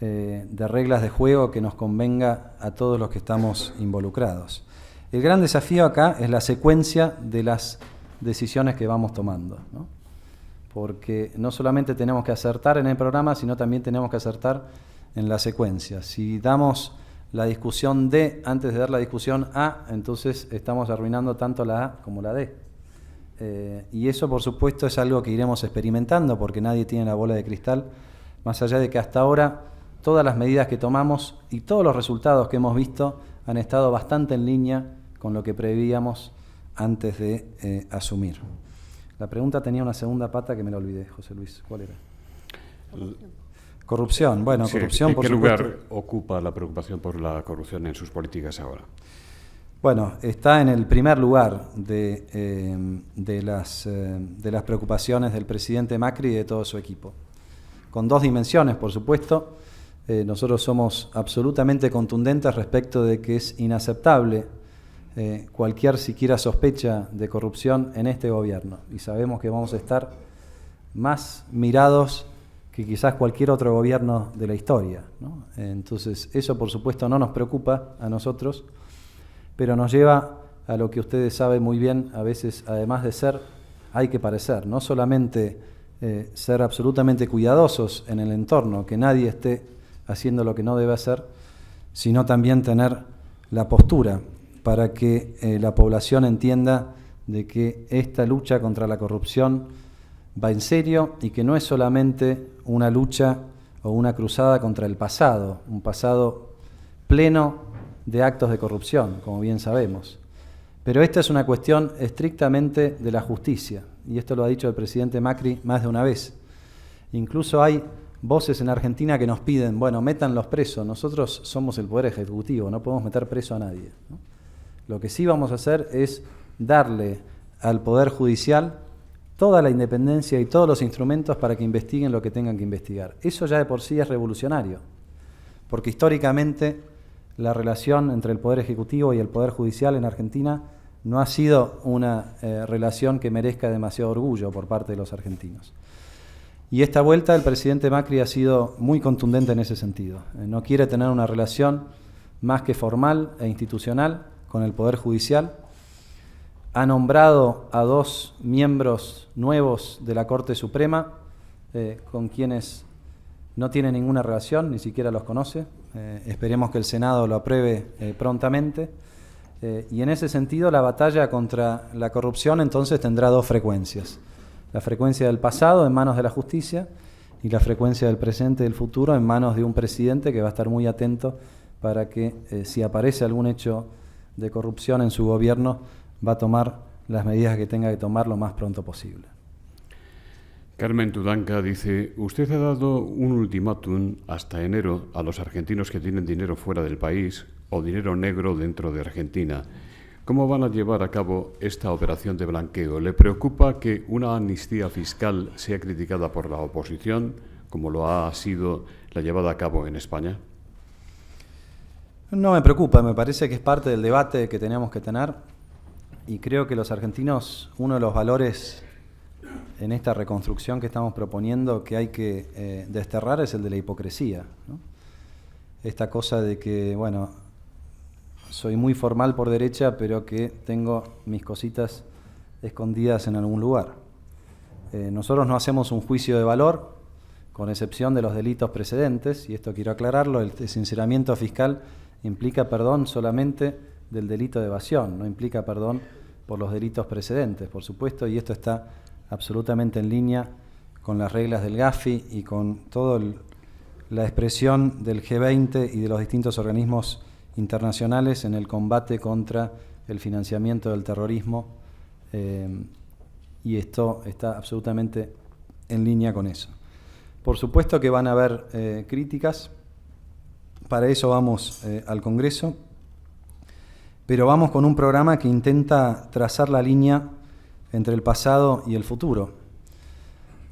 Speaker 3: de reglas de juego que nos convenga a todos los que estamos involucrados. El gran desafío acá es la secuencia de las decisiones que vamos tomando, ¿no? Porque no solamente tenemos que acertar en el programa, sino también tenemos que acertar en la secuencia. Si damos la discusión D antes de dar la discusión A, entonces estamos arruinando tanto la A como la D. Y eso, por supuesto, es algo que iremos experimentando, porque nadie tiene la bola de cristal, más allá de que hasta ahora todas las medidas que tomamos y todos los resultados que hemos visto han estado bastante en línea con lo que prevíamos antes de asumir. La pregunta tenía una segunda pata que me la olvidé, José Luis. ¿Cuál era? Corrupción. Bueno, sí, corrupción, por supuesto.
Speaker 1: ¿Qué lugar ocupa la preocupación por la corrupción en sus políticas ahora?
Speaker 3: Bueno, está en el primer lugar de las preocupaciones del presidente Macri y de todo su equipo. Con 2 dimensiones, por supuesto. Nosotros somos absolutamente contundentes respecto de que es inaceptable cualquier siquiera sospecha de corrupción en este gobierno. Y sabemos que vamos a estar más mirados que quizás cualquier otro gobierno de la historia, ¿no? Entonces, eso por supuesto no nos preocupa a nosotros, pero nos lleva a lo que ustedes saben muy bien, a veces, además de ser, hay que parecer, no solamente ser absolutamente cuidadosos en el entorno, que nadie esté haciendo lo que no debe hacer, sino también tener la postura para que la población entienda de que esta lucha contra la corrupción va en serio y que no es solamente una lucha o una cruzada contra el pasado, un pasado pleno de actos de corrupción, como bien sabemos. Pero esta es una cuestión estrictamente de la justicia, y esto lo ha dicho el presidente Macri más de una vez. Incluso hay voces en Argentina que nos piden, bueno, métanlos presos, nosotros somos el Poder Ejecutivo, no podemos meter preso a nadie, ¿no? Lo que sí vamos a hacer es darle al Poder Judicial toda la independencia y todos los instrumentos para que investiguen lo que tengan que investigar. Eso ya de por sí es revolucionario, porque históricamente la relación entre el Poder Ejecutivo y el Poder Judicial en Argentina no ha sido una relación que merezca demasiado orgullo por parte de los argentinos. Y esta vuelta el presidente Macri ha sido muy contundente en ese sentido. No quiere tener una relación más que formal e institucional con el Poder Judicial. Ha nombrado a 2 miembros nuevos de la Corte Suprema, con quienes no tiene ninguna relación, ni siquiera los conoce. Esperemos que el Senado lo apruebe prontamente. Y en ese sentido, la batalla contra la corrupción entonces tendrá 2 frecuencias. La frecuencia del pasado en manos de la justicia y la frecuencia del presente y del futuro en manos de un presidente que va a estar muy atento para que si aparece algún hecho de corrupción en su gobierno, va a tomar las medidas que tenga que tomar lo más pronto posible.
Speaker 1: Carmen Tudanca dice, usted ha dado un ultimátum hasta enero a los argentinos que tienen dinero fuera del país o dinero negro dentro de Argentina. ¿Cómo van a llevar a cabo esta operación de blanqueo? ¿Le preocupa que una amnistía fiscal sea criticada por la oposición, como lo ha sido la llevada a cabo en España?
Speaker 3: No me preocupa, me parece que es parte del debate que tenemos que tener y creo que los argentinos, uno de los valores en esta reconstrucción que estamos proponiendo que hay que desterrar es el de la hipocresía, ¿no? Esta cosa de que, bueno, soy muy formal por derecha, pero que tengo mis cositas escondidas en algún lugar. Nosotros no hacemos un juicio de valor, con excepción de los delitos precedentes, y esto quiero aclararlo, el sinceramiento fiscal implica perdón solamente del delito de evasión, no implica perdón por los delitos precedentes, por supuesto, y esto está absolutamente en línea con las reglas del GAFI y con toda la expresión del G20 y de los distintos organismos internacionales en el combate contra el financiamiento del terrorismo, y esto está absolutamente en línea con eso. Por supuesto que van a haber críticas, para eso vamos al Congreso, pero vamos con un programa que intenta trazar la línea entre el pasado y el futuro.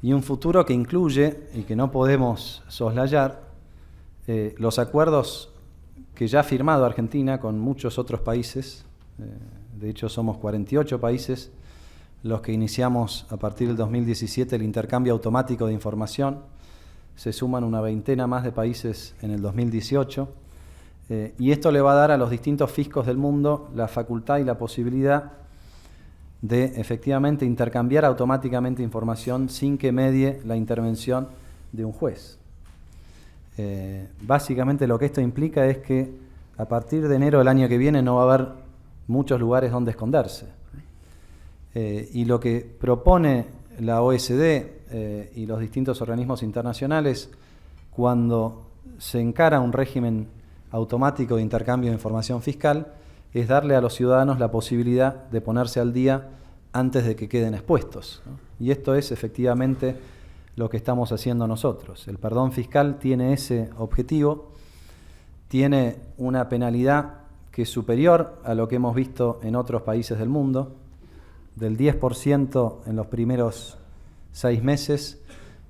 Speaker 3: Y un futuro que incluye, y que no podemos soslayar, los acuerdos que ya ha firmado Argentina con muchos otros países. De hecho, somos 48 países los que iniciamos a partir del 2017 el intercambio automático de información. Se suman una veintena más de países en el 2018. Y esto le va a dar a los distintos fiscos del mundo la facultad y la posibilidad de efectivamente intercambiar automáticamente información sin que medie la intervención de un juez. Básicamente lo que esto implica es que a partir de enero del año que viene no va a haber muchos lugares donde esconderse. Y lo que propone la OECD y los distintos organismos internacionales cuando se encara un régimen automático de intercambio de información fiscal es darle a los ciudadanos la posibilidad de ponerse al día antes de que queden expuestos, ¿no? Y esto es efectivamente lo que estamos haciendo nosotros. El perdón fiscal tiene ese objetivo, tiene una penalidad que es superior a lo que hemos visto en otros países del mundo, del 10% en los primeros 6 meses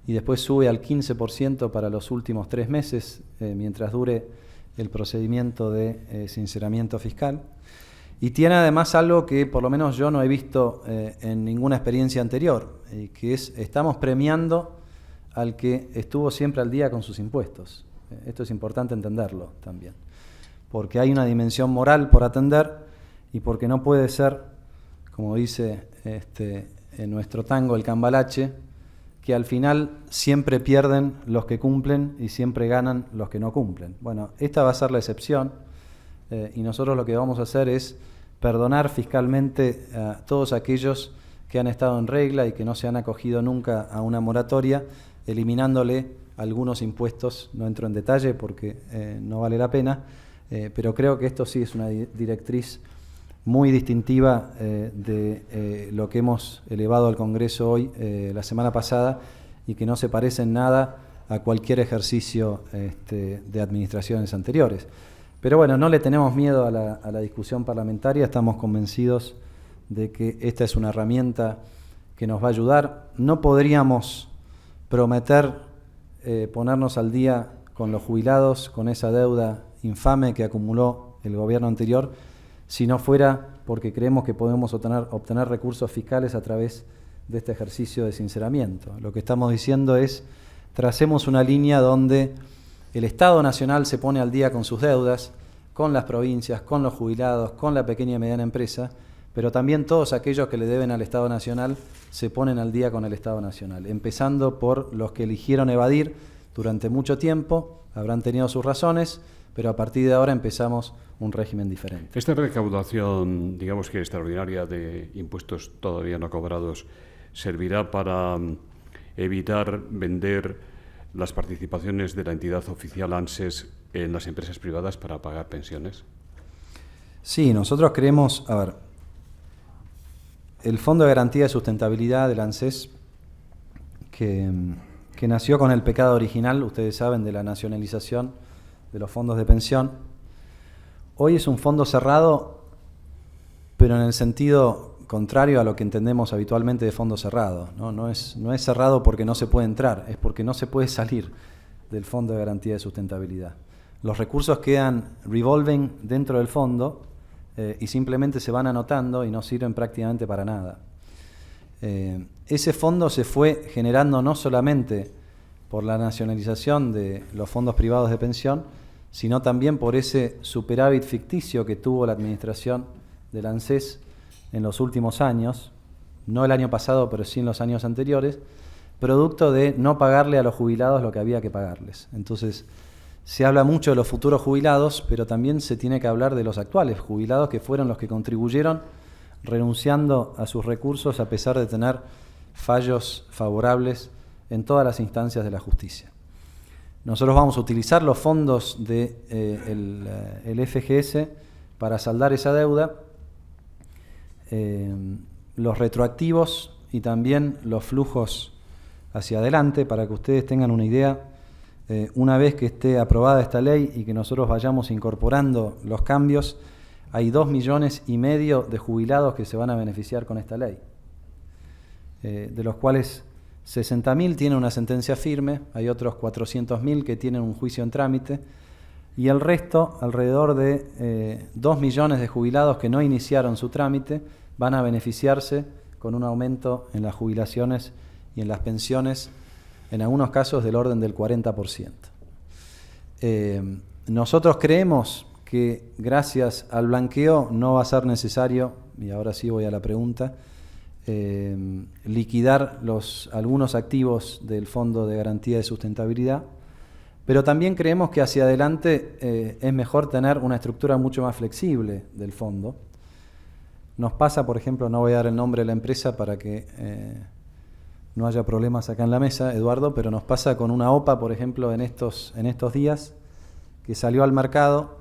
Speaker 3: y después sube al 15% para los últimos 3 meses, mientras dure el procedimiento de sinceramiento fiscal. Y tiene además algo que por lo menos yo no he visto en ninguna experiencia anterior, que es estamos premiando al que estuvo siempre al día con sus impuestos. Esto es importante entenderlo también, porque hay una dimensión moral por atender y porque no puede ser, como dice en nuestro tango el cambalache, que al final siempre pierden los que cumplen y siempre ganan los que no cumplen. Bueno, esta va a ser la excepción y nosotros lo que vamos a hacer es perdonar fiscalmente a todos aquellos que han estado en regla y que no se han acogido nunca a una moratoria, eliminándole algunos impuestos. No entro en detalle porque no vale la pena, pero creo que esto sí es una directriz muy distintiva de lo que hemos elevado al Congreso hoy, la semana pasada, y que no se parece en nada a cualquier ejercicio de administraciones anteriores. Pero bueno, no le tenemos miedo a la discusión parlamentaria, estamos convencidos de que esta es una herramienta que nos va a ayudar. No podríamos prometer ponernos al día con los jubilados, con esa deuda infame que acumuló el gobierno anterior, si no fuera porque creemos que podemos obtener recursos fiscales a través de este ejercicio de sinceramiento. Lo que estamos diciendo es, tracemos una línea donde el Estado Nacional se pone al día con sus deudas, con las provincias, con los jubilados, con la pequeña y mediana empresa, pero también todos aquellos que le deben al Estado Nacional se ponen al día con el Estado Nacional, empezando por los que eligieron evadir durante mucho tiempo, habrán tenido sus razones, pero a partir de ahora empezamos un régimen diferente.
Speaker 1: Esta recaudación, digamos que extraordinaria de impuestos todavía no cobrados, servirá para evitar vender las participaciones de la entidad oficial ANSES en las empresas privadas para pagar pensiones.
Speaker 3: Sí, nosotros creemos, el Fondo de Garantía de Sustentabilidad del ANSES, que nació con el pecado original, ustedes saben, de la nacionalización de los fondos de pensión, hoy es un fondo cerrado, pero en el sentido contrario a lo que entendemos habitualmente de fondo cerrado, ¿no? No es cerrado porque no se puede entrar, es porque no se puede salir del Fondo de Garantía de Sustentabilidad. Los recursos quedan revolving dentro del fondo y simplemente se van anotando y no sirven prácticamente para nada. Ese fondo se fue generando no solamente por la nacionalización de los fondos privados de pensión, sino también por ese superávit ficticio que tuvo la administración del ANSES en los últimos años, no el año pasado, pero sí en los años anteriores, producto de no pagarle a los jubilados lo que había que pagarles. Entonces, se habla mucho de los futuros jubilados, pero también se tiene que hablar de los actuales jubilados, que fueron los que contribuyeron renunciando a sus recursos a pesar de tener fallos favorables en todas las instancias de la justicia. Nosotros vamos a utilizar los fondos del FGS para saldar esa deuda, los retroactivos y también los flujos hacia adelante, para que ustedes tengan una idea. Una vez que esté aprobada esta ley y que nosotros vayamos incorporando los cambios, hay 2,5 millones de jubilados que se van a beneficiar con esta ley, de los cuales 60.000 tienen una sentencia firme, hay otros 400.000 que tienen un juicio en trámite, y el resto, alrededor de 2 millones de jubilados que no iniciaron su trámite, van a beneficiarse con un aumento en las jubilaciones y en las pensiones, en algunos casos del orden del 40%. Nosotros creemos que gracias al blanqueo no va a ser necesario, y ahora sí voy a la pregunta, liquidar algunos activos del Fondo de Garantía de Sustentabilidad, pero también creemos que hacia adelante es mejor tener una estructura mucho más flexible del fondo. Nos pasa, por ejemplo, no voy a dar el nombre de la empresa para que no haya problemas acá en la mesa, Eduardo, pero nos pasa con una OPA, por ejemplo, en estos días, que salió al mercado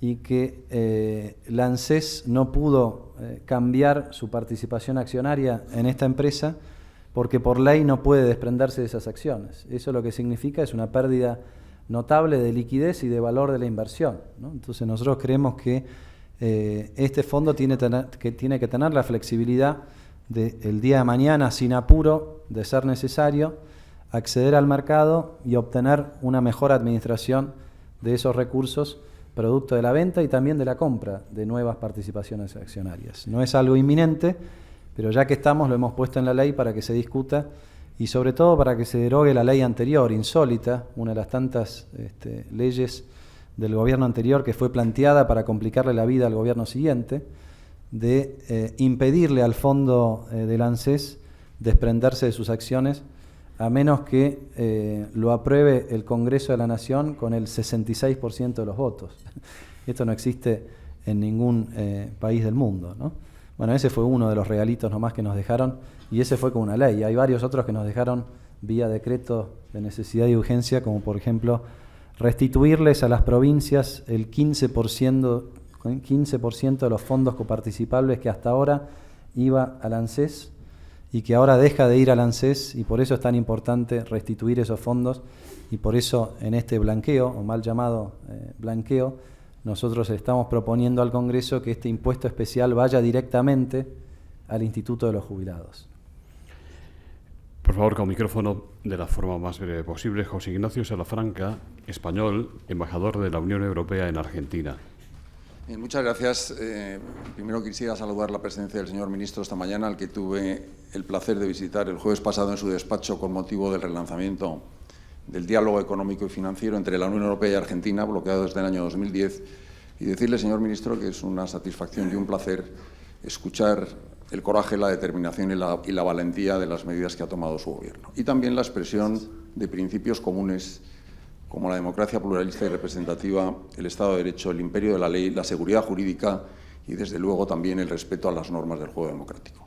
Speaker 3: y que la ANSES no pudo cambiar su participación accionaria en esta empresa porque por ley no puede desprenderse de esas acciones. Eso lo que significa es una pérdida notable de liquidez y de valor de la inversión, ¿no? Entonces nosotros creemos que este fondo tiene que tener la flexibilidad de el día de mañana, sin apuro, de ser necesario, acceder al mercado y obtener una mejor administración de esos recursos, producto de la venta y también de la compra de nuevas participaciones accionarias. No es algo inminente, pero ya que estamos, lo hemos puesto en la ley para que se discuta y sobre todo para que se derogue la ley anterior, insólita, una de las tantas leyes del gobierno anterior que fue planteada para complicarle la vida al gobierno siguiente, de impedirle al fondo del ANSES desprenderse de sus acciones, a menos que lo apruebe el Congreso de la Nación con el 66% de los votos. Esto no existe en ningún país del mundo, ¿no? Bueno, ese fue uno de los regalitos nomás que nos dejaron, y ese fue con una ley. Hay varios otros que nos dejaron vía decreto de necesidad y urgencia, como por ejemplo restituirles a las provincias el 15% de los fondos coparticipables que hasta ahora iba al ANSES y que ahora deja de ir al ANSES, y por eso es tan importante restituir esos fondos, y por eso en este blanqueo, o mal llamado blanqueo, nosotros estamos proponiendo al Congreso que este impuesto especial vaya directamente al Instituto de los Jubilados.
Speaker 1: Por favor, con micrófono de la forma más breve posible, José Ignacio Salafranca, español, embajador de la Unión Europea en Argentina.
Speaker 4: Bien, muchas gracias. Primero quisiera saludar la presencia del señor ministro esta mañana, al que tuve el placer de visitar el jueves pasado en su despacho con motivo del relanzamiento del diálogo económico y financiero entre la Unión Europea y Argentina, bloqueado desde el año 2010, y decirle, señor ministro, que es una satisfacción y un placer escuchar el coraje, la determinación y la valentía de las medidas que ha tomado su gobierno. Y también la expresión de principios comunes como la democracia pluralista y representativa, el Estado de Derecho, el imperio de la ley, la seguridad jurídica y, desde luego, también el respeto a las normas del juego democrático.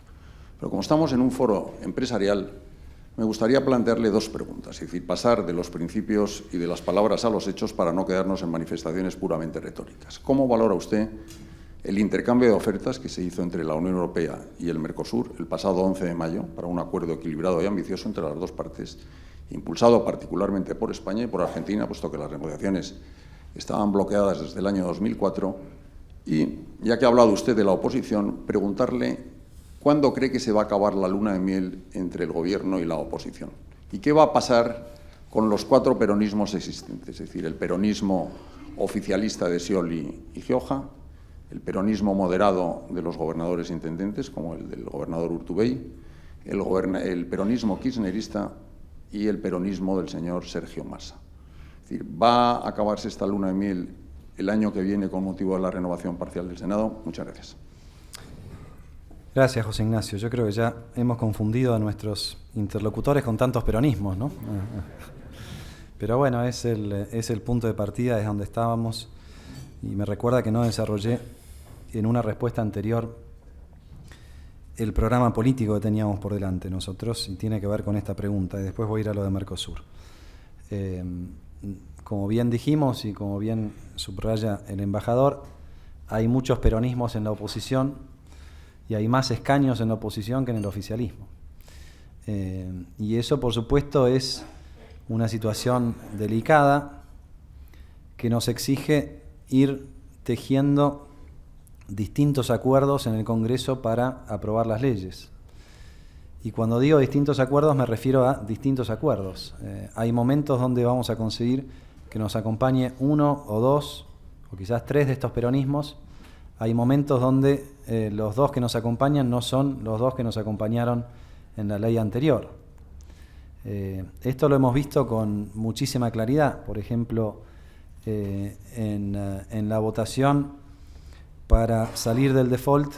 Speaker 4: Pero como estamos en un foro empresarial, me gustaría plantearle dos preguntas, es decir, pasar de los principios y de las palabras a los hechos para no quedarnos en manifestaciones puramente retóricas. ¿Cómo valora usted el intercambio de ofertas que se hizo entre la Unión Europea y el Mercosur el pasado 11 de mayo para un acuerdo equilibrado y ambicioso entre las dos partes, impulsado particularmente por España y por Argentina, puesto que las negociaciones estaban bloqueadas desde el año 2004? Y, ya que ha hablado usted de la oposición, preguntarle cuándo cree que se va a acabar la luna de miel entre el Gobierno y la oposición. ¿Y qué va a pasar con los 4 peronismos existentes? Es decir, el peronismo oficialista de Scioli y Gioja, el peronismo moderado de los gobernadores intendentes, como el del gobernador Urtubey, el peronismo kirchnerista y el peronismo del señor Sergio Massa. Es Es decir, ¿va a acabarse esta luna de miel el año que viene con motivo de la renovación parcial del Senado? Muchas gracias.
Speaker 3: Gracias, José Ignacio. Yo creo que ya hemos confundido a nuestros interlocutores con tantos peronismos, ¿no? Pero bueno, es el punto de partida, es donde estábamos, y me recuerda que no desarrollé en una respuesta anterior el programa político que teníamos por delante nosotros, y tiene que ver con esta pregunta, y después voy a ir a lo de Mercosur. Como bien dijimos y como bien subraya el embajador, hay muchos peronismos en la oposición y hay más escaños en la oposición que en el oficialismo. Y eso, por supuesto, es una situación delicada que nos exige ir tejiendo distintos acuerdos en el Congreso para aprobar las leyes. Y cuando digo distintos acuerdos me refiero a distintos acuerdos. Hay momentos donde vamos a conseguir que nos acompañe uno o dos o quizás tres de estos peronismos. Hay momentos donde los dos que nos acompañan no son los dos que nos acompañaron en la ley anterior. Esto lo hemos visto con muchísima claridad. Por ejemplo, en la votación para salir del default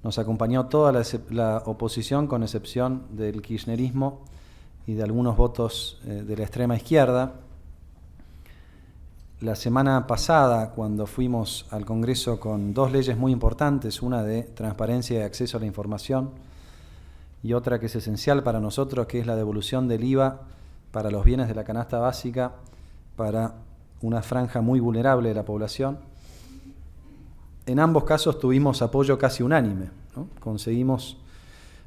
Speaker 3: nos acompañó toda la oposición, con excepción del kirchnerismo y de algunos votos de la extrema izquierda. La semana pasada, cuando fuimos al Congreso con dos leyes muy importantes, una de transparencia y acceso a la información y otra que es esencial para nosotros, que es la devolución del IVA para los bienes de la canasta básica para una franja muy vulnerable de la población. En ambos casos tuvimos apoyo casi unánime, ¿no? Conseguimos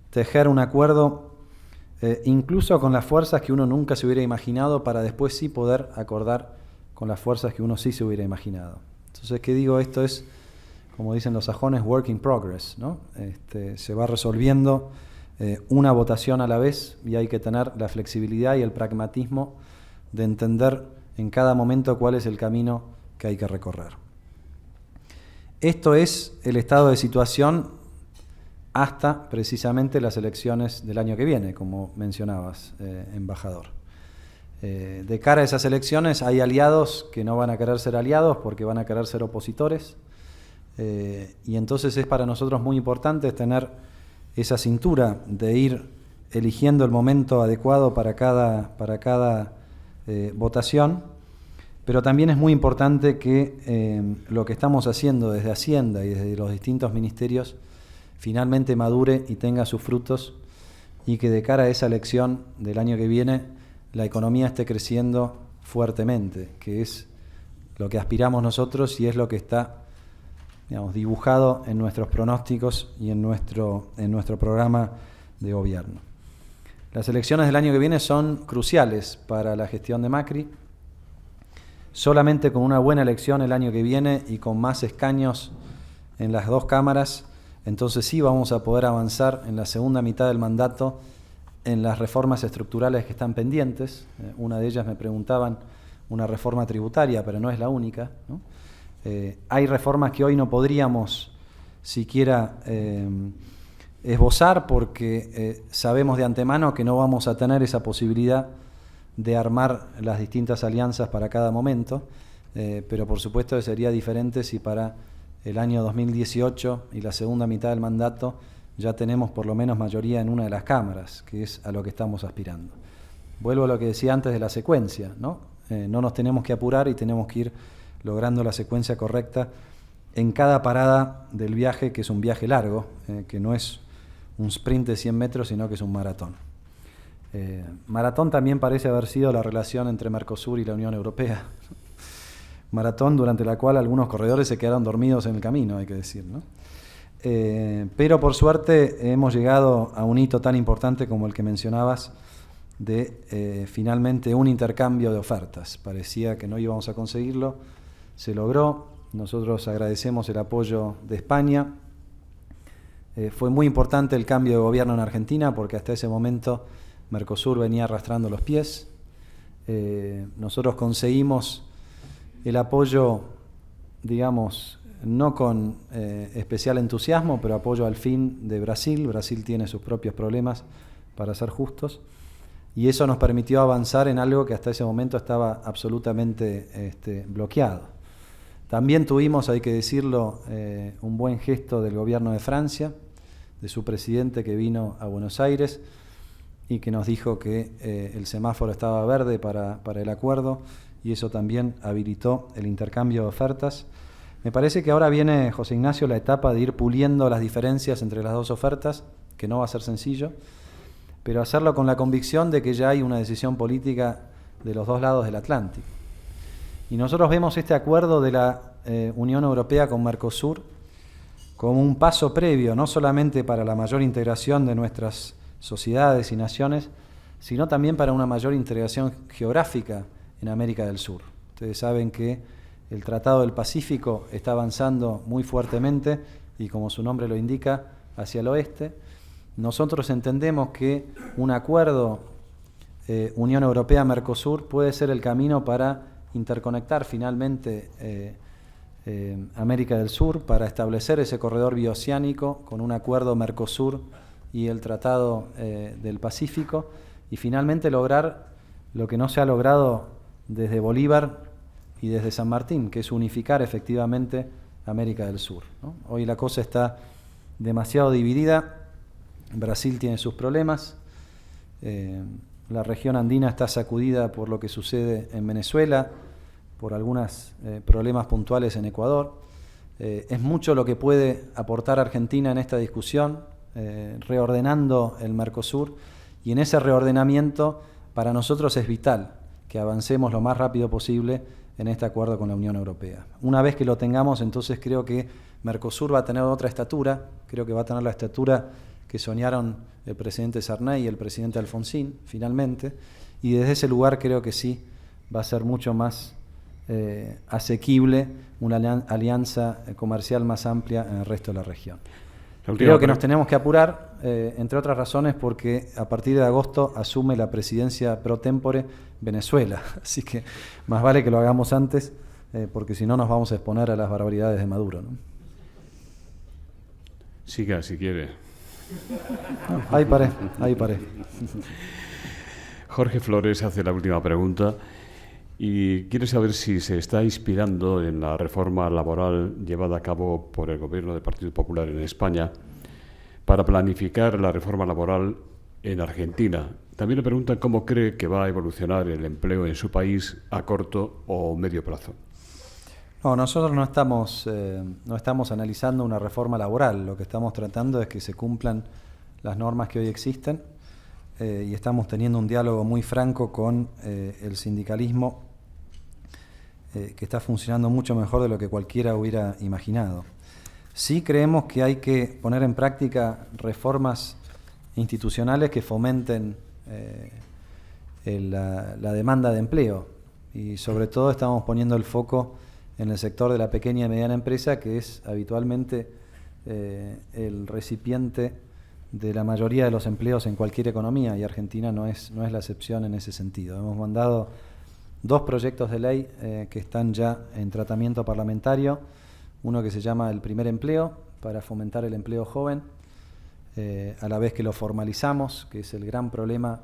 Speaker 3: tejer un acuerdo incluso con las fuerzas que uno nunca se hubiera imaginado, para después sí poder acordar con las fuerzas que uno sí se hubiera imaginado. Entonces, ¿qué digo? Esto es, como dicen los sajones, work in progress, ¿no? Se va resolviendo una votación a la vez, y hay que tener la flexibilidad y el pragmatismo de entender en cada momento cuál es el camino que hay que recorrer. Esto es el estado de situación hasta precisamente las elecciones del año que viene, como mencionabas, embajador. De cara a esas elecciones hay aliados que no van a querer ser aliados porque van a querer ser opositores, y entonces es para nosotros muy importante tener esa cintura de ir eligiendo el momento adecuado para cada votación. Pero también es muy importante que lo que estamos haciendo desde Hacienda y desde los distintos ministerios finalmente madure y tenga sus frutos, y que de cara a esa elección del año que viene la economía esté creciendo fuertemente, que es lo que aspiramos nosotros y es lo que está, digamos, dibujado en nuestros pronósticos y en nuestro programa de gobierno. Las elecciones del año que viene son cruciales para la gestión de Macri. Solamente con una buena elección el año que viene y con más escaños en las dos cámaras, entonces sí vamos a poder avanzar en la segunda mitad del mandato en las reformas estructurales que están pendientes. Una de ellas, me preguntaban, una reforma tributaria, pero no es la única, ¿no? Hay reformas que hoy no podríamos siquiera esbozar porque sabemos de antemano que no vamos a tener esa posibilidad de armar las distintas alianzas para cada momento, pero por supuesto sería diferente si para el año 2018 y la segunda mitad del mandato ya tenemos por lo menos mayoría en una de las cámaras, que es a lo que estamos aspirando. Vuelvo a lo que decía antes de la secuencia, ¿no? No nos tenemos que apurar y tenemos que ir logrando la secuencia correcta en cada parada del viaje, que es un viaje largo, que no es un sprint de 100 metros, sino que es un maratón. Maratón también parece haber sido la relación entre Mercosur y la Unión Europea. Maratón durante la cual algunos corredores se quedaron dormidos en el camino, hay que decir, ¿no? Pero por suerte hemos llegado a un hito tan importante como el que mencionabas, de finalmente un intercambio de ofertas. Parecía que no íbamos a conseguirlo, se logró. Nosotros agradecemos el apoyo de España. Fue muy importante el cambio de gobierno en Argentina, porque hasta ese momento Mercosur venía arrastrando los pies. Nosotros conseguimos el apoyo, digamos, no con especial entusiasmo, pero apoyo al fin de Brasil. Brasil tiene sus propios problemas, para ser justos. y eso nos permitió avanzar en algo que hasta ese momento estaba absolutamente bloqueado. También tuvimos, hay que decirlo, un buen gesto del gobierno de Francia, de su presidente que vino a Buenos Aires y que nos dijo que el semáforo estaba verde para el acuerdo, y eso también habilitó el intercambio de ofertas. Me parece que ahora viene, José Ignacio, la etapa de ir puliendo las diferencias entre las dos ofertas, que no va a ser sencillo, pero hacerlo con la convicción de que ya hay una decisión política de los dos lados del Atlántico. Y nosotros vemos este acuerdo de la Unión Europea con Mercosur como un paso previo, no solamente para la mayor integración de nuestras sociedades y naciones, sino también para una mayor integración geográfica en América del Sur. Ustedes saben que el Tratado del Pacífico está avanzando muy fuertemente y, como su nombre lo indica, hacia el oeste. Nosotros entendemos que un acuerdo Unión Europea-Mercosur puede ser el camino para interconectar finalmente América del Sur, para establecer ese corredor bioceánico con un acuerdo Mercosur y el Tratado del Pacífico, y finalmente lograr lo que no se ha logrado desde Bolívar y desde San Martín, que es unificar efectivamente América del Sur, ¿no? Hoy la cosa está demasiado dividida. Brasil tiene sus problemas, la región andina está sacudida por lo que sucede en Venezuela, por algunos problemas puntuales en Ecuador. Es mucho lo que puede aportar Argentina en esta discusión, reordenando el Mercosur, y en ese reordenamiento para nosotros es vital que avancemos lo más rápido posible en este acuerdo con la Unión Europea. Una vez que lo tengamos, entonces creo que Mercosur va a tener otra estatura, creo que va a tener la estatura que soñaron el presidente Sarney y el presidente Alfonsín, finalmente, y desde ese lugar creo que sí va a ser mucho más asequible una alianza comercial más amplia en el resto de la región. Creo que nos tenemos que apurar, entre otras razones, porque a partir de agosto asume la presidencia pro tempore Venezuela, así que más vale que lo hagamos antes, porque si no nos vamos a exponer a las barbaridades de Maduro, ¿no?
Speaker 1: Siga, si quiere.
Speaker 3: No, ahí paré.
Speaker 1: Jorge Flores hace la última pregunta y quiere saber si se está inspirando en la reforma laboral llevada a cabo por el gobierno del Partido Popular en España para planificar la reforma laboral en Argentina. También le preguntan cómo cree que va a evolucionar el empleo en su país a corto o medio plazo.
Speaker 3: No, nosotros no estamos analizando una reforma laboral. Lo que estamos tratando es que se cumplan las normas que hoy existen, y estamos teniendo un diálogo muy franco con el sindicalismo, que está funcionando mucho mejor de lo que cualquiera hubiera imaginado. Sí creemos que hay que poner en práctica reformas institucionales que fomenten la demanda de empleo, y sobre todo estamos poniendo el foco en el sector de la pequeña y mediana empresa, que es habitualmente el recipiente de la mayoría de los empleos en cualquier economía, y Argentina no es la excepción en ese sentido. Hemos mandado 2 proyectos de ley que están ya en tratamiento parlamentario, uno que se llama el primer empleo, para fomentar el empleo joven, a la vez que lo formalizamos, que es el gran problema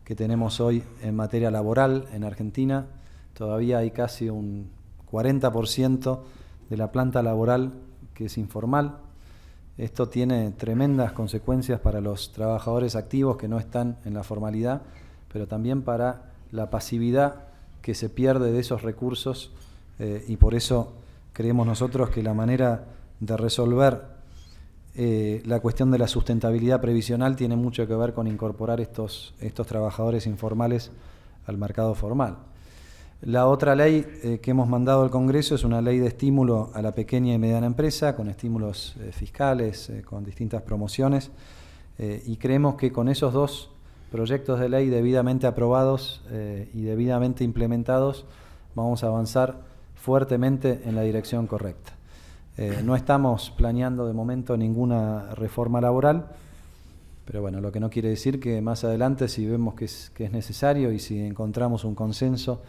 Speaker 3: que tenemos hoy en materia laboral en Argentina. Todavía hay casi un 40% de la planta laboral que es informal. Esto tiene tremendas consecuencias para los trabajadores activos que no están en la formalidad, pero también para la pasividad que se pierde de esos recursos, y por eso creemos nosotros que la manera de resolver la cuestión de la sustentabilidad previsional tiene mucho que ver con incorporar estos trabajadores informales al mercado formal. La otra ley que hemos mandado al Congreso es una ley de estímulo a la pequeña y mediana empresa, con estímulos fiscales, con distintas promociones, y creemos que con esos 2 proyectos de ley debidamente aprobados y debidamente implementados vamos a avanzar fuertemente en la dirección correcta. No estamos planeando de momento ninguna reforma laboral, pero bueno, lo que no quiere decir que más adelante, si vemos que es necesario y si encontramos un consenso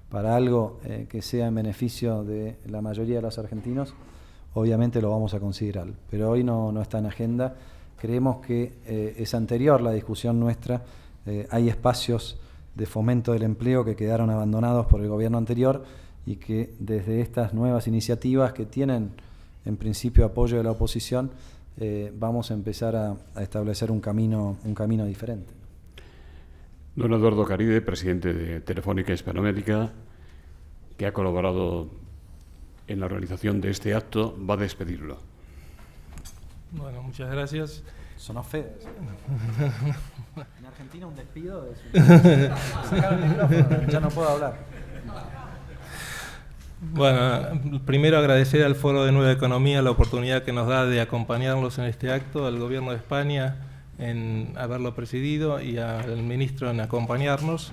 Speaker 3: para algo que sea en beneficio de la mayoría de los argentinos, obviamente lo vamos a considerar. Pero hoy no está en agenda. Creemos que es anterior la discusión nuestra hay espacios de fomento del empleo que quedaron abandonados por el gobierno anterior y que desde estas nuevas iniciativas que tienen en principio apoyo de la oposición, vamos a empezar a establecer un camino diferente.
Speaker 1: Don Eduardo Caride, presidente de Telefónica Hispanoamérica, que ha colaborado en la organización de este acto, va a despedirlo.
Speaker 5: Bueno, muchas gracias.
Speaker 3: Sonó feo. En Argentina un despido es sacar el micrófono, ya no puedo hablar.
Speaker 5: Bueno, primero agradecer al Foro de Nueva Economía la oportunidad que nos da de acompañarlos en este acto, al Gobierno de España en haberlo presidido y al Ministro en acompañarnos.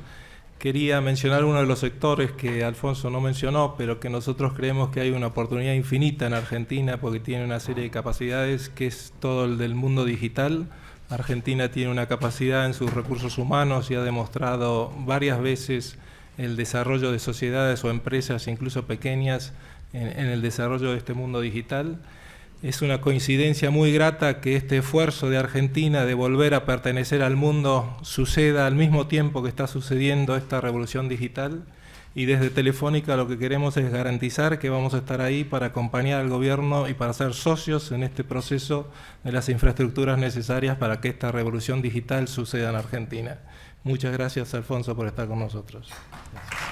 Speaker 5: Quería mencionar uno de los sectores que Alfonso no mencionó, pero que nosotros creemos que hay una oportunidad infinita en Argentina porque tiene una serie de capacidades, que es todo el del mundo digital. Argentina tiene una capacidad en sus recursos humanos y ha demostrado varias veces el desarrollo de sociedades o empresas, incluso pequeñas, en el desarrollo de este mundo digital. Es una coincidencia muy grata que este esfuerzo de Argentina de volver a pertenecer al mundo suceda al mismo tiempo que está sucediendo esta revolución digital, y desde Telefónica lo que queremos es garantizar que vamos a estar ahí para acompañar al gobierno y para ser socios en este proceso de las infraestructuras necesarias para que esta revolución digital suceda en Argentina. Muchas gracias, Alfonso, por estar con nosotros. Gracias.